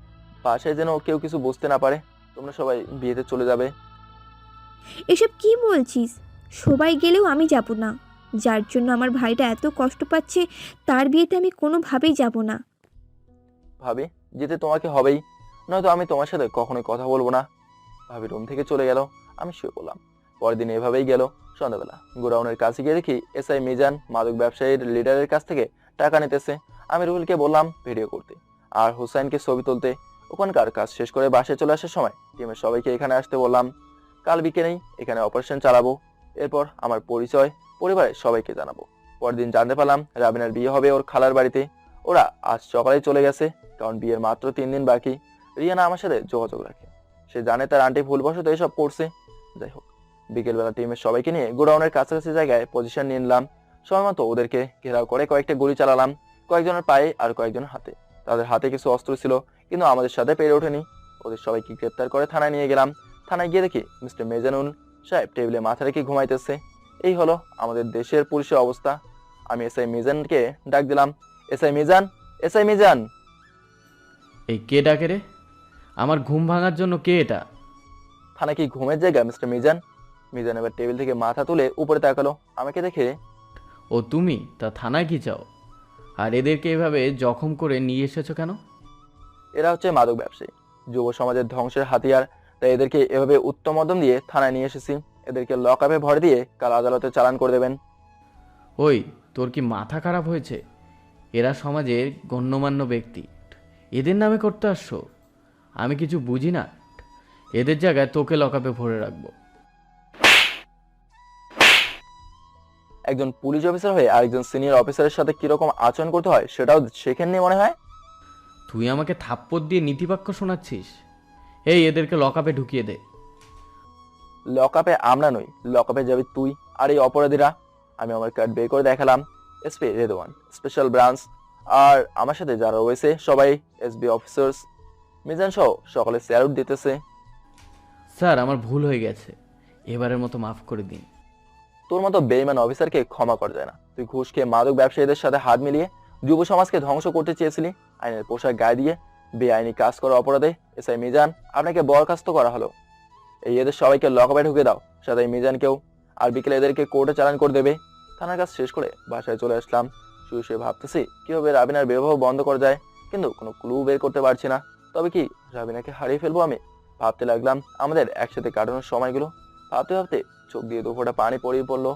বাসায় যেন কেউ কিছু বুঝতে না পারে। তোমরা সবাই বিয়েতে চলে যাবে। এসব কি বলছিস? সবাই গেলেও আমি যাব না। যার জন্য আমার ভাইটা এত কষ্ট পাচ্ছে তার বিয়েতে আমি কোনোভাবেই যাব না। ভাবি, যেতে তোমাকে হবেই, নয়তো আমি তোমার সাথে কখনোই কথা বলবো না। ভাবি রুম থেকে চলে গেল। আমি শুয়ে পড়লাম। পরের দিন এভাবেই গেল। সন্ধ্যাবেলা গোডাউনের কাছে গিয়ে দেখি এসআই মিজান মাদক ব্যবসায়ীর লিডারের কাছ থেকে টাকা নিতেছে। আমি রুহুলকে বললাম ভিডিও করতে আর হুসাইনকে ছবি তুলতে। ওখানকার কাজ শেষ করে বাসায় চলে আসার সময় টিমের সবাইকে এখানে আসতে বললাম। কাল বিকেলেই এখানে অপারেশন চালাবো। এরপর আমার পরিচয় পরিবারের সবাইকে জানাবো। পরের দিন জানতে পারলাম রাবিনার বিয়ে হবে ওর খালার বাড়িতে। ওরা আজ সকালেই চলে গেছে, কারণ বিয়ের মাত্র 3 দিন বাকি। রিয়ানা আমার সাথে যোগাযোগ রাখে। সে জানে তার আন্টি ভুলবশত এসব করছে। যাই হোক, বিকেলবেলা টিমের সবাইকে নিয়ে গোডাউনের কাছাকাছি জায়গায় পজিশন নিয়ে নিলাম। সময় মতো ওদেরকে ঘেরাও করে কয়েকটা গুলি চালালাম, কয়েকজনের পায়ে আর কয়েকজনের হাতে। তাদের হাতে কিছু অস্ত্র ছিল, কিন্তু আমাদের সাথে পেরে ওঠেনি। ওদের সবাইকে গ্রেপ্তার করে থানায় নিয়ে গেলাম। থানায় গিয়ে দেখি মিস্টার মেজানুল সাহেব টেবিলে মাথা রেখে ঘুমাইতেছে। এই হলো আমাদের দেশের পুলিশের অবস্থা। আমি এসআই মিজানকে ডাক দিলাম। SI Mizan, SI Mizan. এই কে ডাকে রে? আমার ঘুম ভাঙার জন্য কে এটা? থানা কি ঘুমের জায়গা মিস্টার মিজান? মিজান এবার টেবিল থেকে মাথা তুলে উপরে তাকালো। আমাকে দেখে, ও তুমি? তা থানায় কি চাও? আর এদেরকে এভাবে জখম করে নিয়ে এসেছো কেন? এরা হচ্ছে মাদক ব্যবসায়ী, যুব সমাজের ধ্বংসের হাতিয়ার। তাই এদেরকে এভাবে উত্তম মধ্যম দিয়ে থানায় নিয়ে এসেছি। এদেরকে লকআপে ভরে দিয়ে কাল আদালতে চালান করে দেবেন। ওই, তোর কি মাথা খারাপ হয়েছে? এরা সমাজের গণ্যমান্য ব্যক্তি, এদের নামে করতে আসছো? আমি কিছু বুঝি না। এদের জায়গায় তোকে লকআপে ভরে রাখবো। একজন পুলিশ অফিসার হয়ে আরেকজন সিনিয়র অফিসারের সাথে কিরকম আচরণ করতে হয় সেটাও শেখেননি মনে হয়। তুই আমাকে থাপ্পড় দিয়ে নীতিবাক্য শোনাচ্ছিস? এই, এদেরকে লকআপে ঢুকিয়ে দে। লকআপে আমরা নই, লকআপে যাবি তুই আর এই অপরাধীরা। আমি আমার কার্ড বের করে দেখালাম। এসপি রেদওয়ান, স্পেশাল ব্রাঞ্চ, আর আমার সাথে যারা রয়েছে সবাই এসবি অফিসার্স। মিজান সহ সকলে স্যালুট দিতেছে। স্যার, আমার ভুল হয়ে গেছে, এবারের মতো মাফ করে দিন। তোর মতো বেঈমান অফিসারকে ক্ষমা করা যায় না। তুই ঘুষ খেয়ে মাদক ব্যবসায়ীদের সাথে হাত মিলিয়ে যুব সমাজকে ধ্বংস করতে চেয়েছিলি। আইনের পোশাক গায়ে দিয়ে বেআইনি কাজ করার অপরাধে এসআই মিজান আপনাকে বরখাস্ত করা হলো। এই এদের সবাইকে লকআপে ঢুকে দাও, সাথে মিজানকেও। আর বিকেলে এদেরকে কোর্টে চালান করে দেবে। থানার কাজ শেষ করে বাসায় চলে আসলাম। শুয়ে শুয়ে ভাবতেছি কিভাবে রাবিনার বিবাহ বন্ধ করা যায়, কিন্তু কোনো ক্লু বের করতে পারছি না। তবে কি রাবিনাকে হারিয়ে ফেলবো আমি? ভাবতে লাগলাম আমাদের একসাথে কাটানোর সময়গুলো। ভাবতে ভাবতে চোখ দিয়ে দুফোঁটা পানি পড়িয়ে পড়লো।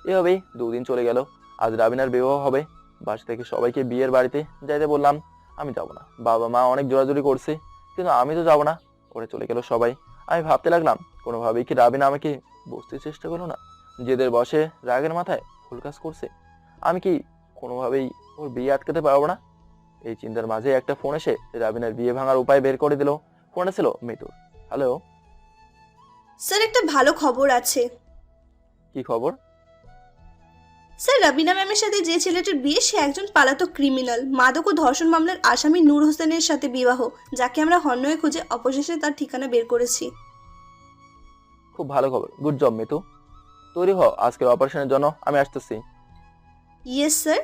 এভাবেই 2 দিন চলে গেল। আজ রাবিনার বিবাহ হবে। বাসা থেকে সবাইকে বিয়ের বাড়িতে যাইতে বললাম। আমি যাব না, বাবা মা অনেক জোরাজুরি করছে, কিন্তু আমি তো যাব না। ওরা চলে গেল সবাই। আমি ভাবতে লাগলাম কোনোভাবেই কি রাবিনা আমাকে বুঝতে চেষ্টা করলো না? জেদের বসে রাগের মাথায় ভুল কাজ করছে। আমি কি কোনোভাবেই ওর বিয়ে আটকাতে পারবো না? এই চিন্তার মাঝে একটা ফোন এসে রাবিনার বিয়ে ভাঙার উপায় বের করে দিল। ফোনটা ছিল মিতুর। হ্যালো, স্যার একটা ভালো খবর আছে। কি খবর? স্যার রাবিনা ম্যামের সাথে যে ছেলেটার বিয়ে সে একজন পালাতক ক্রিমিনাল, মাদক ও ধর্ষণ মামলার আসামি নূর হোসেনের সাথে বিবাহ, যাকে আমরা হন্যয়ে খুঁজে অবশেষে তার ঠিকানা বের করেছি। খুব ভালো খবর, গুড জব মিতু। তৈরি হও, আজকের অপারেশনের জন্য আমি আসতেছি। Yes sir.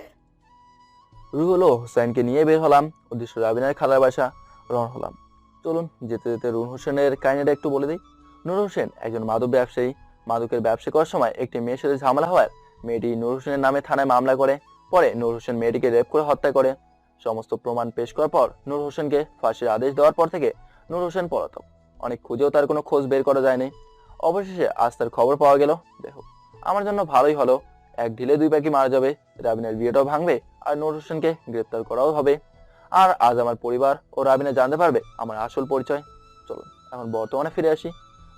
রুহুল ও হোসেনকে নিয়ে বের হলাম। উদ্দেশ্য রাবিনার খালার বাসা। রওনা হলাম। চলুন যেতে যেতে নূর হোসেনের কাহিনীটা একটু বলে দিই। নূর হোসেন একজন মাদক ব্যবসায়ী। মাদকের ব্যবসা করার সময় একটি মেয়ের সাথে ঝামেলা হওয়ার মেয়েটি নূর হোসেনের নামে থানায় মামলা করে। পরে নূর হোসেন মেয়েটিকে রেপ করে হত্যা করে। সমস্ত প্রমাণ পেশ করার পর নূর হোসেনকে ফাঁসির আদেশ দেওয়ার পর থেকে নূর হোসেন পলাতক। অনেক খুঁজেও তার কোনো খোঁজ বের করা যায়নি। অবশেষে আজ তার খবর পাওয়া গেল। দেখো, আমার জন্য ভালোই হলো। এক ঢিলে দুই পাখি মারা যাবে। রাবিনার বিয়েটাও ভাঙবে আর নূর হোসেনকে গ্রেপ্তার করাও হবে। আর আজ আমার পরিবার ও রাবিনা জানতে পারবে আমার আসল পরিচয়। চলুন এখন বর্তমানে ফিরে আসি।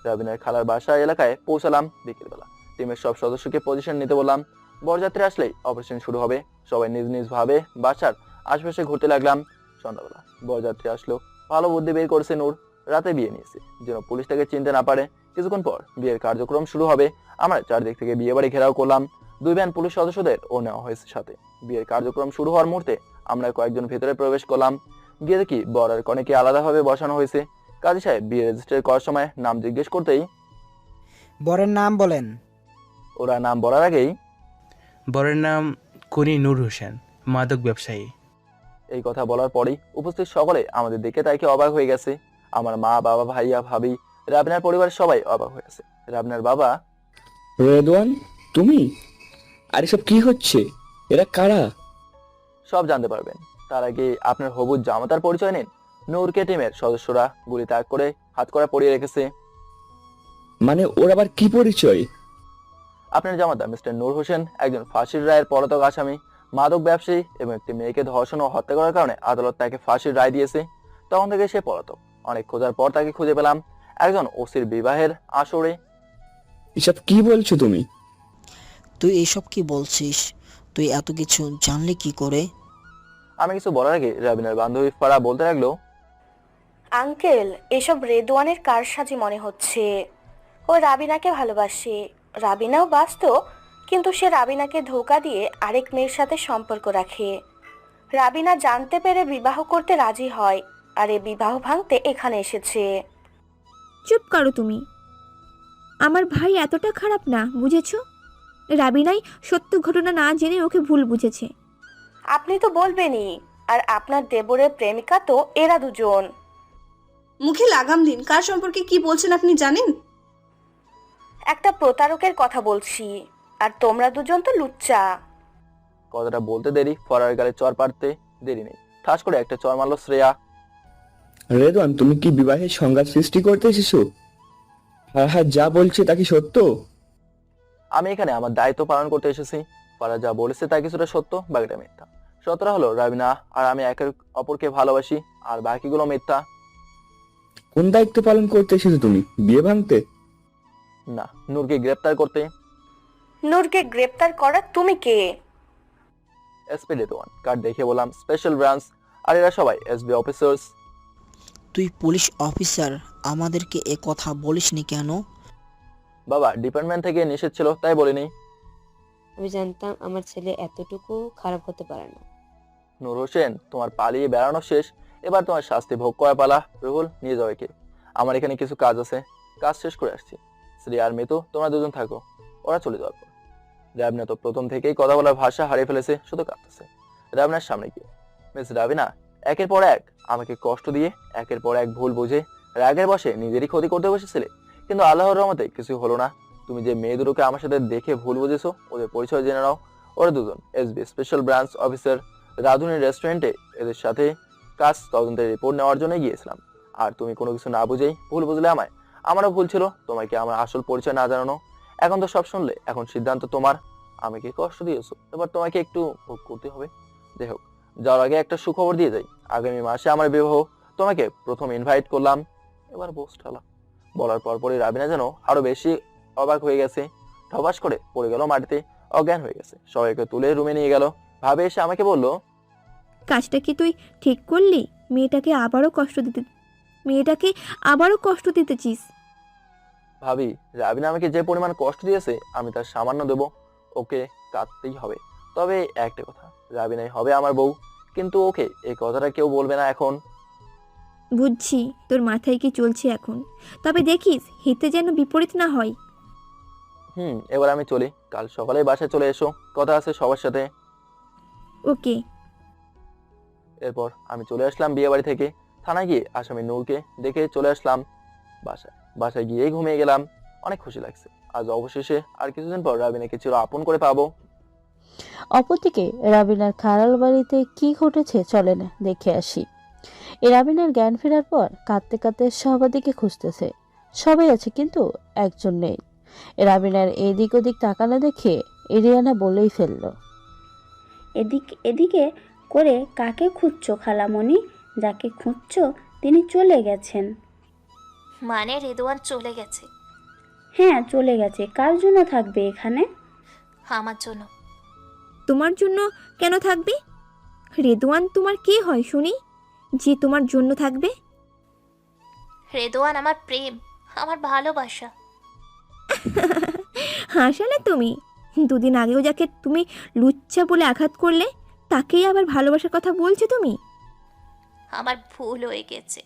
রাবিনার খালার বাসা এলাকায় পৌঁছালাম বিকেলবেলা। টিমের সব সদস্যকে পজিশন নিতে বললাম। বরযাত্রী আসলেই অপারেশন শুরু হবে। সবাই নিজ নিজ ভাবে বাসার আশপাশে ঘুরতে লাগলাম। সন্ধ্যাবেলা বরযাত্রী আসলো। ভালো বুদ্ধি বের করেছে নূর। রাতে বিয়ে নিয়েছে যেন পুলিশ তাকে চিনতে না পারে। কিছুক্ষণ পর বিয়ের কার্যক্রম শুরু হবে। আমরা চারদিক থেকে বিয়ে বাড়ি ঘেরাও করলাম। 2 ভ্যান পুলিশ সদস্যদের ও নেওয়া হয়েছে সাথে। বিয়ের কার্যক্রম শুরু হওয়ার মুহূর্তে আমরা কয়েকজন ভেতরে প্রবেশ করলাম। গিয়ে দেখি বর আর কনেকে আলাদাভাবে বসানো হয়েছে। কাজী সাহেব বিয়ে রেজিস্টার করার সময় নাম জিজ্ঞেস করতেই বরের নাম বলেন। ওরা নাম বলার আগেই বরের নাম কুনি নূর হোসেন, মাদক ব্যবসায়ী। এই কথা বলার পরেই উপস্থিত সকলে আমাদের দিকে তাইকে অবাক হয়ে গেছে। আমার মা, বাবা, ভাইয়া, ভাবি, রাবিনার পরিবারের সবাই অবাক হয়ে গেছে। রাবিনার বাবা, রেদওয়ান, তুমি? আর এসব কি হচ্ছে? এরা কারা? সব জানতে পারবেন। তার আগে আপনার হবু জামাতার পরিচয় নিন। নূরকে টিমের সদস্যরা গুলি তাক করে হাত করা পরিয়ে রেখেছে। মানে ওর আবার কি পরিচয়? আপনার জামাতা মিস্টার নূর হোসেন একজন ফাঁসির রায়ের পলাতক আসামি, মাদক ব্যবসায়ী এবং একটি মেয়েকে ধর্ষণ ও হত্যা করার কারণে আদালত তাকে ফাঁসির রায় দিয়েছে। তখন থেকে সে পলাতক। অনেক খোঁজার পর তাকে খুঁজে পেলাম একজন ওসির বিবাহের আসরে। এসব কি বলছো তুমি? তুই এইসব কি বলছিস? তুই এত কিছু জানলি কি করে? আমি কিছু বলার আগে রাবিনার বান্ধবী ফারা বলতে লাগলো, আঙ্কেল, এসব রেদওয়ানের কারসাজি মনে হচ্ছে। ও রাবিনাকে ভালোবাসে, রাবিনাও বাসত, কিন্তু সে রাবিনাকে ধোঁকা দিয়ে আরেক মেয়ের সাথে সম্পর্ক রাখে। রাবিনা জানতে পেরে বিবাহ করতে রাজি হয়, আর এ বিবাহ ভাঙতে এখানে এসেছে। চুপ করো তুমি। আমার ভাই এতটা খারাপ না, বুঝেছো? রাবিনাই সত্য ঘটনা না জেনে ওকে ভুল বুঝেছে। আপনি তো বলবেনই, আর আপনার দেবরের প্রেমিকা তো এরা দুজন। মুখে লাগাম দিন। কার সম্পর্কে কি বলছেন আপনি জানেন? একটা প্রতারকের কথা বলছি, আর তোমরা দুজন তো লুচ্চা। কথাটা বলতে দেরি ফরার গালে চর পাড়তে দেরি নেই। ঠাস করে একটা চর মারলো শ্রেয়া। রেদওয়ান, তুমি কি বিবাহের সংঘাত সৃষ্টি করতে এসেছো? হ্যাঁ হ্যাঁ, যা বলছে তা কি সত্য? আমি এখানে আমার দায়িত্ব পালন করতে এসেছি। ফারা যা বলেছে তা কিছুটা সত্য, বাকিটা মিথ্যা। সত্যটা হলো রাবিনা আর আমি একে অপরকে ভালোবাসি, আর বাকিগুলো মিথ্যা। কোন দায়িত্ব পালন করতে এসেছো তুমি? বিয়ে ভাঙতে? না, নূরকে গ্রেপ্তার করতে। নূরকে গ্রেপ্তার করা তুমি কে? এসপি রেদওয়ান, কার্ড দেখে বললাম স্পেশাল ব্রাঞ্চ, আর এরা সবাই এসবি অফিসার্স। তুই পুলিশ অফিসার, আমাদেরকে এ কথা বলিসনি কেন? বাবা ডিপার্টমেন্ট থেকে নিষেধ ছিল, তাই বলিনি। আমি জানতাম আমার ছেলে এতটুকু খারাপ হতে পারে না। নূর হোসেন, তোমার পালিয়ে বেড়ানো শেষ, এবার তোমার শাস্তি ভোগ করা পালা। রুহুল, নিয়ে যাও একে। আমার এখানে কিছু কাজ আছে, কাজ শেষ করে আসছি। শ্রী আর মিতু, তোমরা দুজন থাকো। ওরা চলে যাওয়ার পর রাবিনা তো প্রথম থেকেই কথা বলার ভাষা হারিয়ে ফেলেছে, শুধু কাঁদতেছে। রাবিনার সামনে গিয়ে, মিস রাবিনা, একের পর এক আমাকে কষ্ট দিয়ে, একের পর এক ভুল বুঝে রাগের বশে নিজেরই ক্ষতি করতে বসেছিলে, কিন্তু আল্লাহর রহমতে কিছু হলো না। তুমি যে মেয়ে দুটোকে আমার সাথে দেখে ভুল বুঝেছো, ওদের পরিচয় জেনে নাও। ওরা দুজন এসবি স্পেশাল ব্রাঞ্চ অফিসার। রাধুনী রেস্টুরেন্টে এদের সাথে কাজ তদন্তের রিপোর্ট নেওয়ার জন্য গিয়েছিলাম। আর তুমি কোনো কিছু না বুঝেই ভুল বুঝলে আমায়। আমারও ভুল ছিল তোমাকে আমার আসল পরিচয় না জানানো। এখন তো সব শুনলে, এখন সিদ্ধান্ত তোমার। আমাকে কষ্ট দিয়েছো, এবার তোমাকে একটু ভোগ করতে হবে। যাই হোক, যাওয়ার আগে একটা সুখবর দিয়ে যাই। আগামী মাসে আমার বিবাহ। তোমাকে প্রথম ইনভাইট করলাম, এবার বোস ঠালা। বলার পরপরই রাবিনা যেন আরো বেশি অবাক হয়ে গেছে, ঠবাস করে পড়ে গেল মাটিতে, অজ্ঞান হয়ে গেছে। সবাইকে তুলে রুমে নিয়ে গেল। ভাবে এসে আমাকে বলল, কাজটা কি তুই ঠিক করলি? মেয়েটাকে আবারও কষ্ট দিতেছিস। ভাবি, রাবিনা আমাকে যে পরিমাণ কষ্ট দিয়েছে আমি তার সামান্য দেব, ওকে কাঁদতেই হবে। তবে একটা কথা, রাবিনাই হবে আমার বউ, কিন্তু ওকে এই কথাটা কেউ বলবে না এখন। বুঝছি তোর মাথায় কি চলছে এখন, তবে দেখিস হিতে যেন বিপরীত না হয়। এবার আমি চলি, কাল সকালে বাসায় চলে এসো, কথা আছে সবার সাথে। ওকে। এরপর আমি চলে আসলাম বিয়ে বাড়ি থেকে। থানায় গিয়ে আসামি নূরকে দেখে চলে আসলাম বাসায় গিয়েই ঘুমিয়ে গেলাম। অনেক খুশি লাগছে, আজ অবশেষে আর কিছুদিন পর রাবিনাকে চির আপন করে পাবো। অপরদিকে রাবিনার খালার বাড়িতে কি ঘটেছে চলেন দেখে আসি। রাবিনার জ্ঞান ফেরার পর কাঁদতে কাঁদতে সবার দিকে খুঁজতেছে, সবাই আছে কিন্তু একজন নেই। রাবিনার এদিক ওদিক তাকানো দেখে ইরিয়ানা বলেই ফেলল, এদিকে করে কাকে খুঁজছো খালামণি? যাকে খুঁজছো তিনি চলে গেছেন। মানে রেদওয়ান চলে গেছে? হ্যাঁ চলে গেছে। কার জন্য থাকবে এখানে? আমার জন্য। তোমার জন্য কেন থাকবে? রেদওয়ান তোমার কে হয় শুনি যে তোমার জন্য থাকবে? রেদওয়ান আমার প্রেম, আমার ভালোবাসা। হাসালে তুমি। দুদিন আগেও যাকে তুমি লুচ্চা বলে আঘাত করলে তাকেই আবার ভালোবাসার কথা বলছো তুমি? আমার ভুল হয়ে গেছে,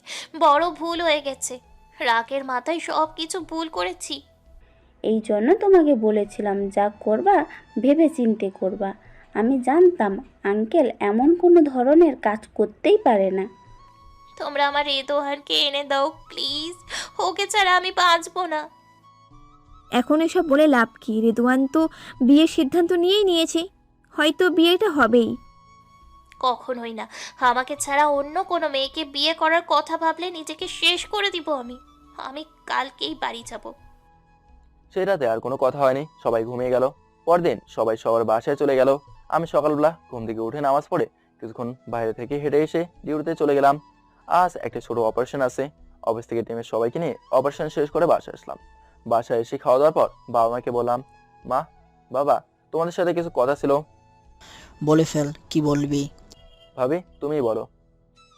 বড় ভুল হয়ে গেছে। রাগের মাথায় সব কিছু ভুল করেছি। এই জন্য তোমাকে বলেছিলাম যা করবা ভেবে চিন্তে করবা। আমি জানতাম আঙ্কেল এমন কোনো ধরনের কাজ করতেই পারে না। তোমরা আমার রেদওয়ানকে এনে দাও প্লিজ, ওকে ছাড়া আমি বাঁচবো না। এখন এসব বলে লাভ কি? রেদওয়ান তো বিয়ের সিদ্ধান্ত নিয়েই নিয়েছে, হয়তো বিয়েটা হবেই। কখনোই না। আমাকে ছাড়া অন্য কোনো মেয়েকে বিয়ে করার কথা ভাবলে নিজেকে শেষ করে দিব আমি কালকেই বাড়ি যাব। সেই রাতে আর কোনো কথা হয়নি, সবাই ঘুমিয়ে গেল। পরদিন সবাই সবার বাসায় চলে গেল। আমি সকালবেলা ঘুম থেকে উঠে নামাজ পড়ে কিছুক্ষণ বাইরে থেকে হেঁটে এসে ডিউটিতে চলে গেলাম। আজ একটা ছোট অপারেশন আছে। অফিস থেকে টিমের সবাইকে নিয়ে অপারেশন শেষ করে বাসায় আসলাম। বাসায় এসে খাওয়া দাওয়ার পর বাবা মাকে বললাম, মা, বাবা, তোমাদের সাথে কিছু কথা ছিল। বলে ফেল, কি বলবি? ভাবি, তুমিই বলো।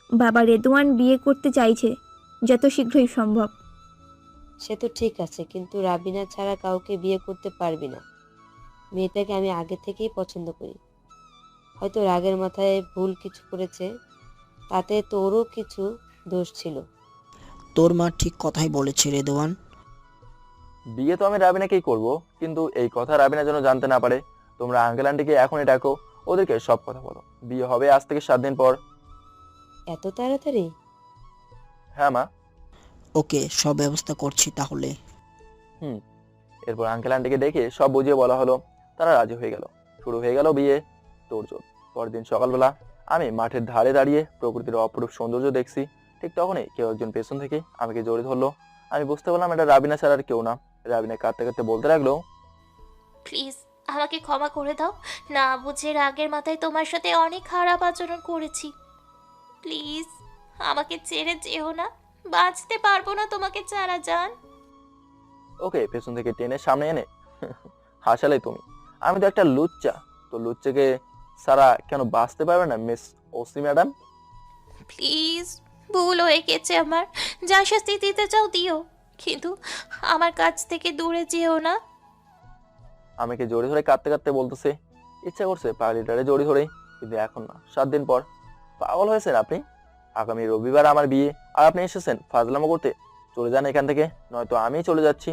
বাবা, রেদওয়ান বিয়ে করতে চাইছে যত শীঘ্রই সম্ভব। সে তো ঠিক আছে, কিন্তু রাবিনা ছাড়া কাউকে বিয়ে করতে পারবি না। মেয়েটাকে আমি আগে থেকেই পছন্দ করি। হয়তো রাগের মাথায় ভুল কিছু করেছে, তাতে তোরও কিছু দোষ ছিল। তোর মা ঠিক কথাই বলেছে রেদওয়ান। বিয়ে তো আমি রাবিনাকেই করব, কিন্তু এই কথা রাবিনা যেন জানতে না পারে। তোমরা আঙ্কেল আন্টিকে এখনই ডাকো, ওদেরকে সব কথা বলো। বিয়ে হবে আজ থেকে 7 দিন পর। এত তাড়াতাড়ি? হ্যাঁ মা। ওকে, সব ব্যবস্থা করছি তাহলে। এরপর আঙ্কেল আন্টিকে ডেকে সব বুঝিয়ে বলা হলো। তারা রাজি হয়ে গেল। শুরু হয়ে গেল বিয়ে তোড়জোড়। পরদিন সকালবেলা আমি মাঠের ধারে দাঁড়িয়ে প্রকৃতির অপরূপ সৌন্দর্য দেখছি। ঠিক তখনই কেউ একজন পেছন থেকে আমাকে জড়িয়ে ধরলো। আমি বুঝতে পারলাম এটা রাবিনা ছাড়া আর কেউ না। রাবিনা কাঁদতে কাঁদতে বলতে লাগলো, প্লিজ আমাকে ক্ষমা করে দাও, না বুঝে রাগের মাথায় তোমার সাথে অনেক খারাপ আচরণ করেছি। প্লিজ আমাকে ছেড়ে যেও না, বাঁচতে পারবো না তোমাকে ছাড়া জান। ওকে পেছন থেকে টেনে সামনে এনে হাসালে তুমি। আমি তো একটা লুচ্চা, তো লুচ্চাকে সারা কেন বাঁচতে পারবে না মিস ওসি ম্যাডাম? প্লিজ ভুল হয়ে গেছে আমার, যা শাস্তি দিতে চাও দিও, কিন্তু আমার কাছ থেকে দূরে যেও না। আমাকে জড়ি ধরে কাঁদতে কাঁদতে বলতেছে, ইচ্ছা করছে পাগলিটারে জড়ি ধরে, কিন্তু এখন না, 7 দিন পর। পাগল হয়েছেন আপনি? আগামী রবিবার আমার বিয়ে, আর আপনি এসেছেন ফাজলামো করতে। চলে যান এখান থেকে, নয়তো আমি চলে যাচ্ছি।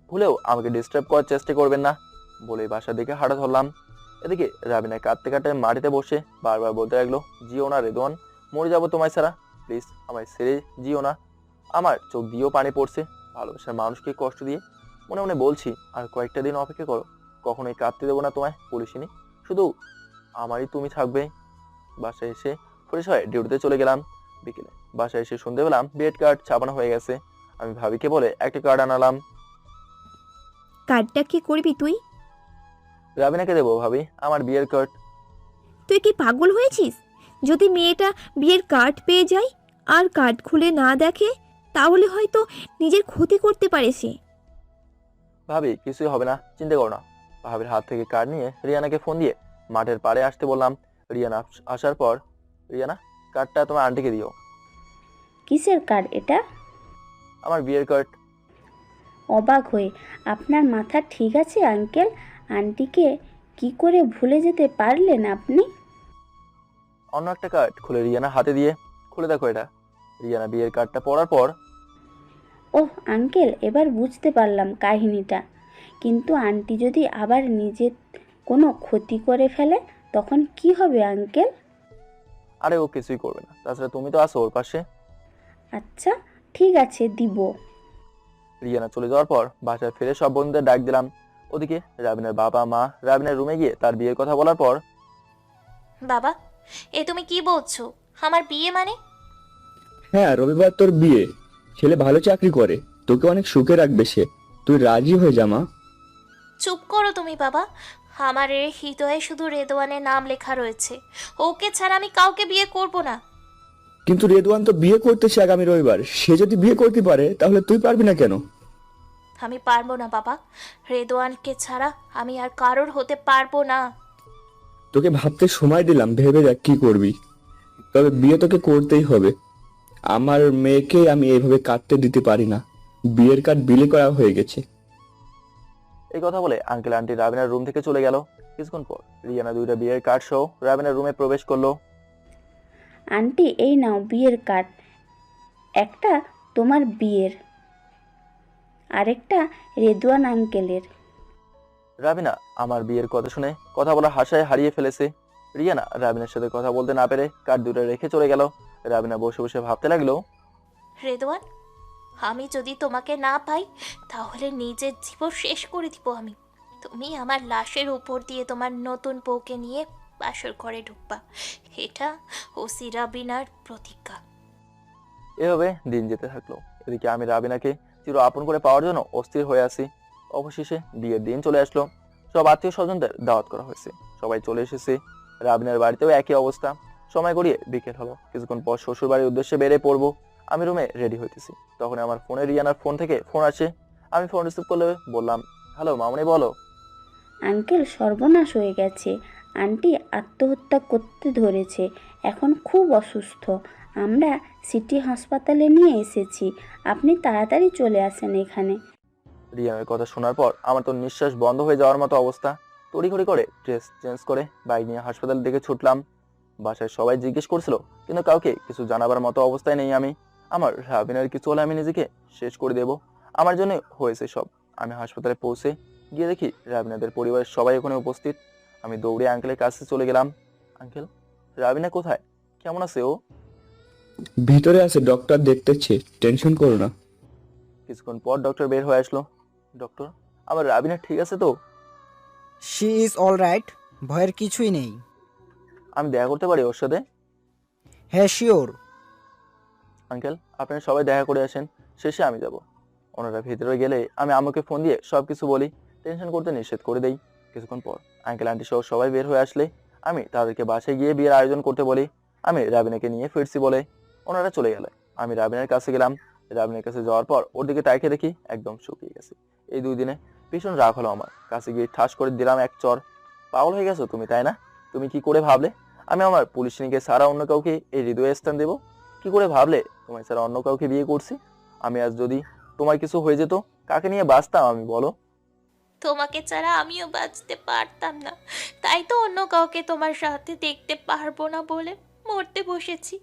ভুলেও আমাকে ডিস্টার্ব করার চেষ্টা করবেন না বলে বাসার দিকে হাঁটা ধরলাম। এদিকে রাবিনা কাঁদতে কাঁদতে মাটিতে বসে বারবার বলতে লাগলো, জিও না রেদওয়ান, মরে যাবো তোমায় ছাড়া, প্লিজ আমায় ছেড়ে জিও না। আমার চোখ দিয়েও পানি পড়ছে। ভালোবাসার মানুষকে কষ্ট দিয়ে মনে মনে বলছি, আর কয়েকটা দিন অপেক্ষা করো, কখনোই কাঁদতে দেবো না তোমায়, বলিসিনি, শুধু আমারই তুমি থাকবে। বাসায় এসে ফ্রেশ হয়ে ডিউটিতে চলে গেলাম। বিকেলে বাসায় এসে শুনতে পেলাম বিয়ের কার্ড ছাপানো হয়ে গেছে। আমি ভাবিকে বলে একটা কার্ড আনালাম। কার্ডটা কি করবি তুই? রাবিনাকে দেবো ভাবি, আমার বিয়ের কার্ড। তুই কি পাগল হয়েছিস? যদি মেয়েটা বিয়ের কার্ড পেয়ে যায় আর কার্ড খুলে না দেখে তাহলে হয়তো নিজের ক্ষতি করতে পারে সে। ভাবি কিছুই হবে না, চিন্তা করো না। ভাবির হাত থেকে কার্ড নিয়ে রিয়ানাকে ফোন দিয়ে মাঠের পাড়ে আসতে বললাম। রিয়ানা আসার পর, রিয়ানা কার্ডটা তোমার আন্টিকে দিও। কিসের কার্ড এটা? আমার বিয়ের কার্ড। অবাক হয়ে, আপনার মাথা ঠিক আছে আঙ্কেল? আন্টিকে কি করে ভুলে যেতে পারলেন আপনি? অন্য একটা কার্ড খুলে রিয়ানা হাতে দিয়ে, খুলে দেখো এটা। রিয়ানা বিয়ের কার্ডটা পড়ার পর, ওহ আঙ্কেল, এবার বুঝতে পারলাম কাহিনীটা। কিন্তু আন্টি যদি আবার নিজের কোনো ক্ষতি করে ফেলে তখন কি হবে আঙ্কেল? আরে ও কিছুই করবে না, তাছাড়া তুমি তো আছো ওর পাশে। আচ্ছা ঠিক আছে, দিব। রিয়ানা চলে যাওয়ার পর বাসায় ফিরে সব বন্ধুদের ডাক দিলাম। ওদিকে রাবিনার বাবা মা রাবিনার রুমে গিয়ে তার বিয়ের কথা বলার পর, বাবা, এ তুমি কি বলছো? আমার বিয়ে মানে? হ্যাঁ, রবিবার তোর বিয়ে। ছেলে ভালো চাকরি করে, তোকে অনেক সুখে রাখবে সে। তুই রাজি হয়ে যা মা। চুপ করো তুমি বাবা। আমার এই হৃদয়ে শুধু রেদওয়ানের নাম লেখা রয়েছে। ওকে ছাড়া আমি কাউকে বিয়ে করব না। কিন্তু রেদওয়ান তো বিয়ে করতেছে আগামী রবিবার। সে যদি বিয়ে করতে পারে তাহলে তুই পারবি না কেন? আমি পারবো না বাবা। রেদওয়ানকে ছাড়া আমি আর কারোর হতে পারবো না। তোকে ভাবতে সময় দিলাম, ভেবে দেখ কি করবি। তবে বিয়ে তোকে করতেই হবে। আমার মেয়েকে আমি এইভাবে কাটতে দিতে পারি না। বিয়ের কার্ড বিলি করা হয়ে গেছে। এই কথা বলে আঙ্কেল আন্টি রাবিনার রুম থেকে চলে গেল। কিছুক্ষণ পর রিয়ানা দুইটা বিয়ের কার্ড সহ রাবিনার রুমে প্রবেশ করলো। আন্টি এই নাও বিয়ের কার্ড। একটা তোমার বিয়ের, আরেকটা রেদওয়ান আঙ্কেলের। রাবিনা আমার বিয়ের কথা শুনে কথা বলা হাসায় হারিয়ে ফেলেছে। রিয়ানা রাবিনার সাথে কথা বলতে না পেরে কার্ড দুটো রেখে চলে গেল। রাবিনা বসে বসে ভাবতে লাগলো, রেদওয়ান, আমি যদি তোমাকে না পাই তাহলে নিজের জীবন শেষ করে দিব আমি। তুমি আমার লাশের উপর দিয়ে তোমার নতুন বউকে নিয়ে বাসর ঘরে ঢুকবা। এটা ওসি রাবিনার প্রতিজ্ঞা। এভাবে দিন যেতে থাকলো। এদিকে আমি রাবিনাকে চির আপন করে পাওয়ার জন্য অস্থির হয়ে আছি। অবশেষে বিয়ের দিন চলে আসলো। সব আত্মীয় স্বজনদের দাওয়াত করা হয়েছে, সবাই চলে এসেছে। রাবিনার বাড়িতেও একই অবস্থা। সময় গড়িয়ে বিকেল হলো। কিছুক্ষণ পর শ্বশুর বাড়ির উদ্দেশ্যে বেরিয়ে পড়বো। আমি রুমে রেডি হইতেছি, তখন আমার ফোনে রিয়ানার ফোন থেকে ফোন আসে। আমি ফোন রিসিভ করলে বললাম, হ্যালো মামনি, বলো। আঙ্কেল সর্বনাশ হয়ে গেছে। আন্টি আত্মহত্যা করতে ধরেছে, এখন খুব অসুস্থ। আমরা সিটি হাসপাতালে নিয়ে এসেছি, আপনি তাড়াতাড়ি চলে আসেন এখানে। রিয়ানার কথা শোনার পর আমার তো নিঃশ্বাস বন্ধ হয়ে যাওয়ার মতো অবস্থা। তড়িঘড়ি করে ড্রেস চেঞ্জ করে বাইক নিয়ে হাসপাতালের দিকে ছুটলাম। বাসায় সবাই জিজ্ঞেস করছিল, কিন্তু কাউকে কিছু জানাবার মতো অবস্থায় নেই আমি। আমার রাবিনার কিছু হলে আমি নিজেকে শেষ করে দেব, আমার জন্য হয়েছে সব। আমি হাসপাতালে পৌঁছে গিয়ে দেখি রাবিনাদের পরিবারের সবাই ওখানে উপস্থিত। আমি দৌড়ে আঙ্কেলের কাছে চলে গেলাম। আঙ্কেল, রাবিনা কোথায়? কেমন আছে ও? ভিতরে আছে, ডক্টর দেখতেছে, টেনশন করো না। কিছুক্ষণ পর ডক্টর বের হয়ে আসলো। ডক্টর, আমার রাবিনা ঠিক আছে তো? শি ইজ অল রাইট, ভয়ের কিছুই নেই। আমি দেখা করতে পারি ওর সাথে? হ্যাঁ শিওর। আঙ্কেল, আপনারা সবাই দেখা করে আসেন, শেষে আমি যাব। ওনারা ভিতরে গেলে আমি আম্মুকে ফোন দিয়ে সবকিছু বলি, টেনশন করতে নিষেধ করে দেই। কিছুক্ষণ পর আঙ্কেল আন্টি সহ সবাই বের হয়ে আসলে আমি তাদেরকে বাসায় গিয়ে বিয়ের আয়োজন করতে বলি। আমি রাবিনাকে নিয়ে ফিরছি বলে ওনারা চলে গেলে আমি রাবিনার কাছে গেলাম। রাবিনার কাছে যাওয়ার পর ওর দিকে তাকিয়ে দেখি একদম শুকিয়ে গেছে। এই 2 দিনে ভীষণ রাগ হলো আমার। কাছে গিয়ে ঠাস করে দিলাম এক চর। পাগল হয়ে গেছো তুমি, তাই না? তুমি কি করে ভাবলে আমি আমার পুলিশনিকে ছাড়া অন্য কাউকে এই হৃদয়ে স্থান দেবো? কি করে ভাবলে তোমায় ছাড়া অন্য কাউকে বিয়ে করছি? আমি আজ যদি তোমার কিছু হয়ে যেত, কাকে নিয়ে বাঁচতাম আমি, বলো? তোমাকে ছাড়া আমিও বাঁচতে পারতাম না, তাই তো অন্য কাউকে তোমার সাথে দেখতে পারবো না বলে মরতে বসেছি।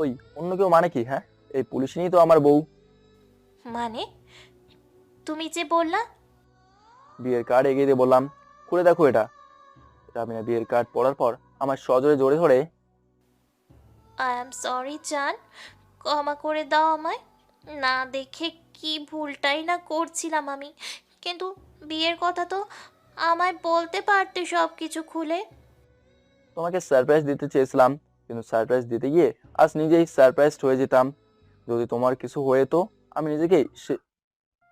ওই অন্য কেউ মানে কি? হ্যাঁ, এই পুলিশনি তো আমার বউ। মানে? তুমি যে বললা। বিয়ের কার্ড এগিয়ে দিয়ে বললাম, খুলে দেখো এটা। রাবিনা বিয়ের কার্ড পড়ার পর আমার সজোরে জোরে ধরে, আই এম সরি জান, ক্ষমা করে দাও আমায়। না দেখে কি ভুলটাই না করছিলাম আমি। কিন্তু বিয়ের কথা তো আমায় বলতে পারতে সব কিছু খুলে। তোমাকে সারপ্রাইজ দিতে চেয়েছিলাম, কিন্তু সারপ্রাইজ দিতে গিয়ে আজ নিজেই সারপ্রাইজড হয়ে যেতাম। যদি তোমার কিছু হয়ে তো আমি নিজেকেই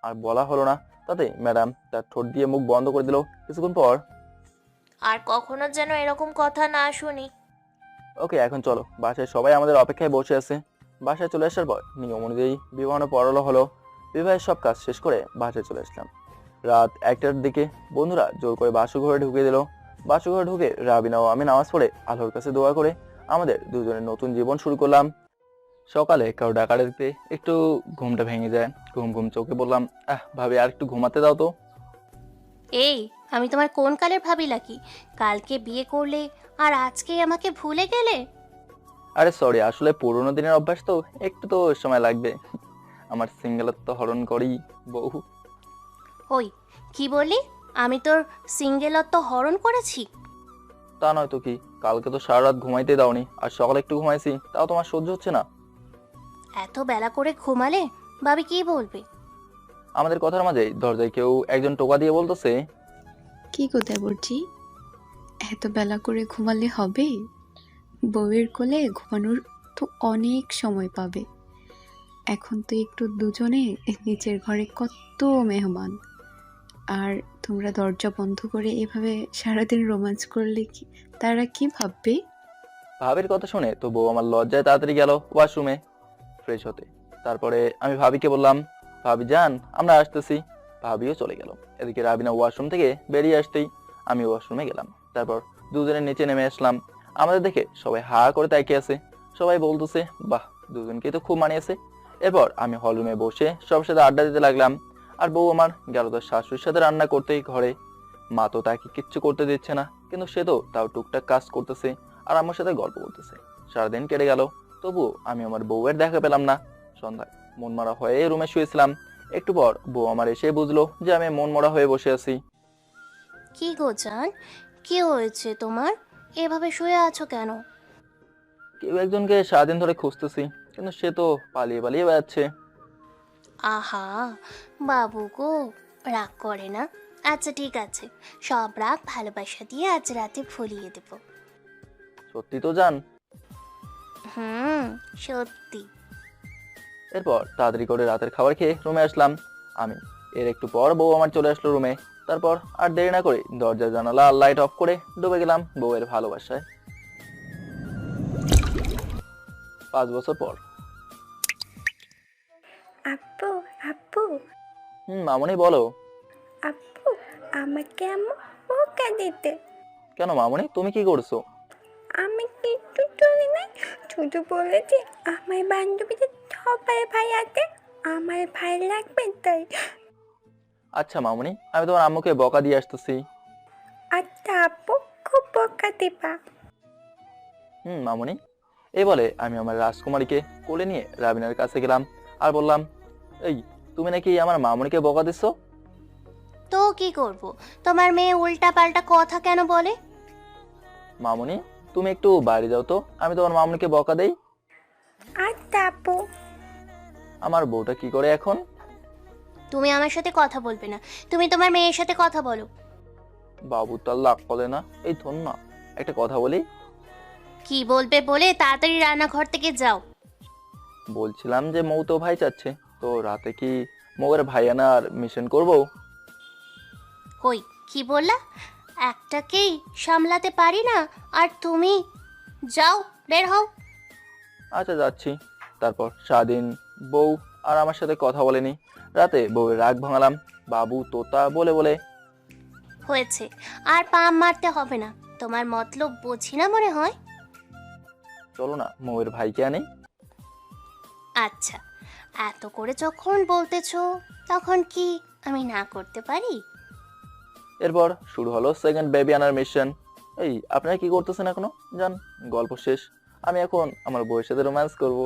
আর বলা হলো না। তাতে ম্যাডাম তার ঠোঁট দিয়ে মুখ বন্ধ করে দিল। কিছুক্ষণ পর, আর কখনো যেন এরকম কথা না শুনি। ওকে এখন চলো, বাসায় সবাই আমাদের অপেক্ষায় বসে আছে। বাসায় চলে আসার পর নিয়ম অনুযায়ী বিবাহনে পড়ালো হলো। বিবাহের সব কাজ শেষ করে বাসায় চলে আসলাম। রাত 1টার দিকে বন্ধুরা জোর করে বাসুঘরে ঢুকে দিল। বাসুঘরে ঢুকে রাবিনা ও আমি নামাজ পড়ে আল্লাহর কাছে দোয়া করে আমাদের দুজনের নতুন জীবন শুরু করলাম। সকালে কারো ডাকা দিতে একটু ঘুমটা ভেঙে যায়। ঘুম ঘুম চোখে বললাম, ভাবি আর একটু ঘুমাতে দাও তো। এই, আমি তোমার কোন কালের ভাবি নাকি? কালকে বিয়ে করলে আর আজকে আমাকে ভুলে গেলে? আরে সরি, আসলে পুরোনো দিনের অভ্যাস তো, একটু তো সময় লাগবে। আমার সিঙ্গেলত্ব হরণ করি বহু। ওই, কি বললি? আমি তোর সিঙ্গেলত্ব হরণ করেছি? তা নয় তো কি, কালকে তো সারা রাত ঘুমাইতে দাওনি, আর সকালে একটু ঘুমাইছি, তাও তোমার সহ্য হচ্ছে না? এত বেলা করে ঘুমালে ভাবি কি বলবে? আমাদের কথার মাঝেই দরজায় কেউ একজন টোকা দিয়ে বলতেছে, কি গো দেবরজি, এত বেলা করে ঘুমালে হবে? বউয়ের কোলে ঘুমানোর তো অনেক সময় পাবে। এখন তো একটু দুজনে নিচের ঘরে কত মেহমান, আর তোমরা দরজা বন্ধ করে এভাবে সারাদিন রোমান্স করলে তারা কি ভাববে? ভাবির কথা শুনে তো বউ আমার লজ্জায় তাড়াতাড়ি গেল ওয়াশরুমে ফ্রেশ হতে। তারপরে আমি ভাবিকে বললাম, ভাবি যান, আমরা আসতেছি। ভাবিও চলে গেল। এদিকে রাবিনা ওয়াশরুম থেকে বেরিয়ে আসতেই আমি ওয়াশরুমে গেলাম। তারপর দুজনের নিচে নেমে আসলাম। আমাদের দেখে সবাই হা করে তাকিয়ে আছে। সবাই বলতেছে, বাহ, দুজনকে তো খুব মানিয়েছে। এরপর আমি হলরুমে বসে সবার সাথে আড্ডা দিতে লাগলাম। আর বউ আমার গেল তার শাশুড়ির সাথে রান্না করতেই ঘরে। মা তো তাকে কিচ্ছু করতে দিচ্ছে না, কিন্তু সে তো তাও টুকটাক কাজ করতেছে আর আমার সাথে গল্প করতেছে। সারাদিন কেটে গেল, তবুও আমি আমার বউয়ের দেখা পেলাম না। সন্ধ্যায় মন মরা হয়ে রুমে শুয়েছিলাম। একটু পর বউ আমার এসে বুঝলো যে আমি মন মরা হয়ে বসে আছি। কি গো জান, কি হয়েছে তোমার? এভাবে শুয়ে আছো কেন? কেউ একজনকে সারাদিন ধরে খুঁজতেছি, কিন্তু সে তো পালিয়ে পালিয়ে বেড়াচ্ছে। আহা বাবু গো, রাগ করে না। আচ্ছা ঠিক আছে, সব রাগ ভালোবাসা দিয়ে আজ রাতে ভুলিয়ে দেব। সত্যি তো জান? সত্যি। এরপর তাড়াতাড়ি করে রাতের খাবার খেয়ে রুমে আসলাম আমি। এর একটু পর বউ আমার চলে আসলো রুমে। তারপর আর দেরি না করে দরজা জানালা লাইট অফ করে ডুবে গেলাম বউয়ের ভালোবাসায়। 5 বছর পর। আপু আপু মামনি বলো। আপু, আমাকে আম্মু বোকা দিতে। কেন মামনি, তুমি কি করছো? আমি কিছু চলি নাই, শুধু বলেছি আমার বান্ধবীদের সবাই ভাই আছে, আমার ভাই লাগবে তাই। আচ্ছা মামনি, আমি তোমার আম্মুকে বকা দিয়ে আসতেছি। আচ্ছা আপু, খুব বোকা দিবা। মামনি। এই বলে আমি আমার রাজকুমারীকে কোলে নিয়ে রাবিনার কাছে গেলাম আর বললাম, এই তুমি নাকি আমার মামনিকে বকা দিচ্ছ? তো কি করব, তোমার মেয়ে উল্টা পাল্টা কথা কেন বলে? মামনি, তুমি একটু বাইরে যাও তো, আমি তোমার মামনিকে বকা দেই। আচ্ছা আপু। আমার বউটা কি করে এখন? তুমি আমার সাথে কথা বলবে না, তুমি তোমার মেয়ের সাথে কথা বলো। বাবু তার লাগ বলে না। এই ধন না, একটা কথা বলি। কি বলবে বলে তাড়াতাড়ি রান্নাঘর থেকে যাও। বলছিলাম যে মৌ তো ভাই চাচ্ছে, তো রাতে কি মৌয়ের ভাই আনার মিশন করবো? কই, কি বললা? একটাকেই সামলাতে পারি না, আর তুমি? যাও, বের হও। আচ্ছা যাচ্ছি। তারপর সারাদিন বউ আর আমার সাথে কথা বলেনি। রাতে বউয়ের রাগ ভাঙালাম বাবু তোতা বলে বলে। হয়েছে, আর পাম মারতে হবে না, তোমার মতলব বুঝি না মনে হয়। চলো না মৌয়ের ভাইকে আনি। আচ্ছা, এত করে যখন বলতেছো, তখন কি আমি না করতে পারি? এরপর শুরু হলো সেকেন্ড বেবি আনার মিশন। এই আপনারা কি করতেছেন এখনো? জান, গল্প শেষ। আমি এখন আমার বউয়ের সাথে রোম্যান্স করবো।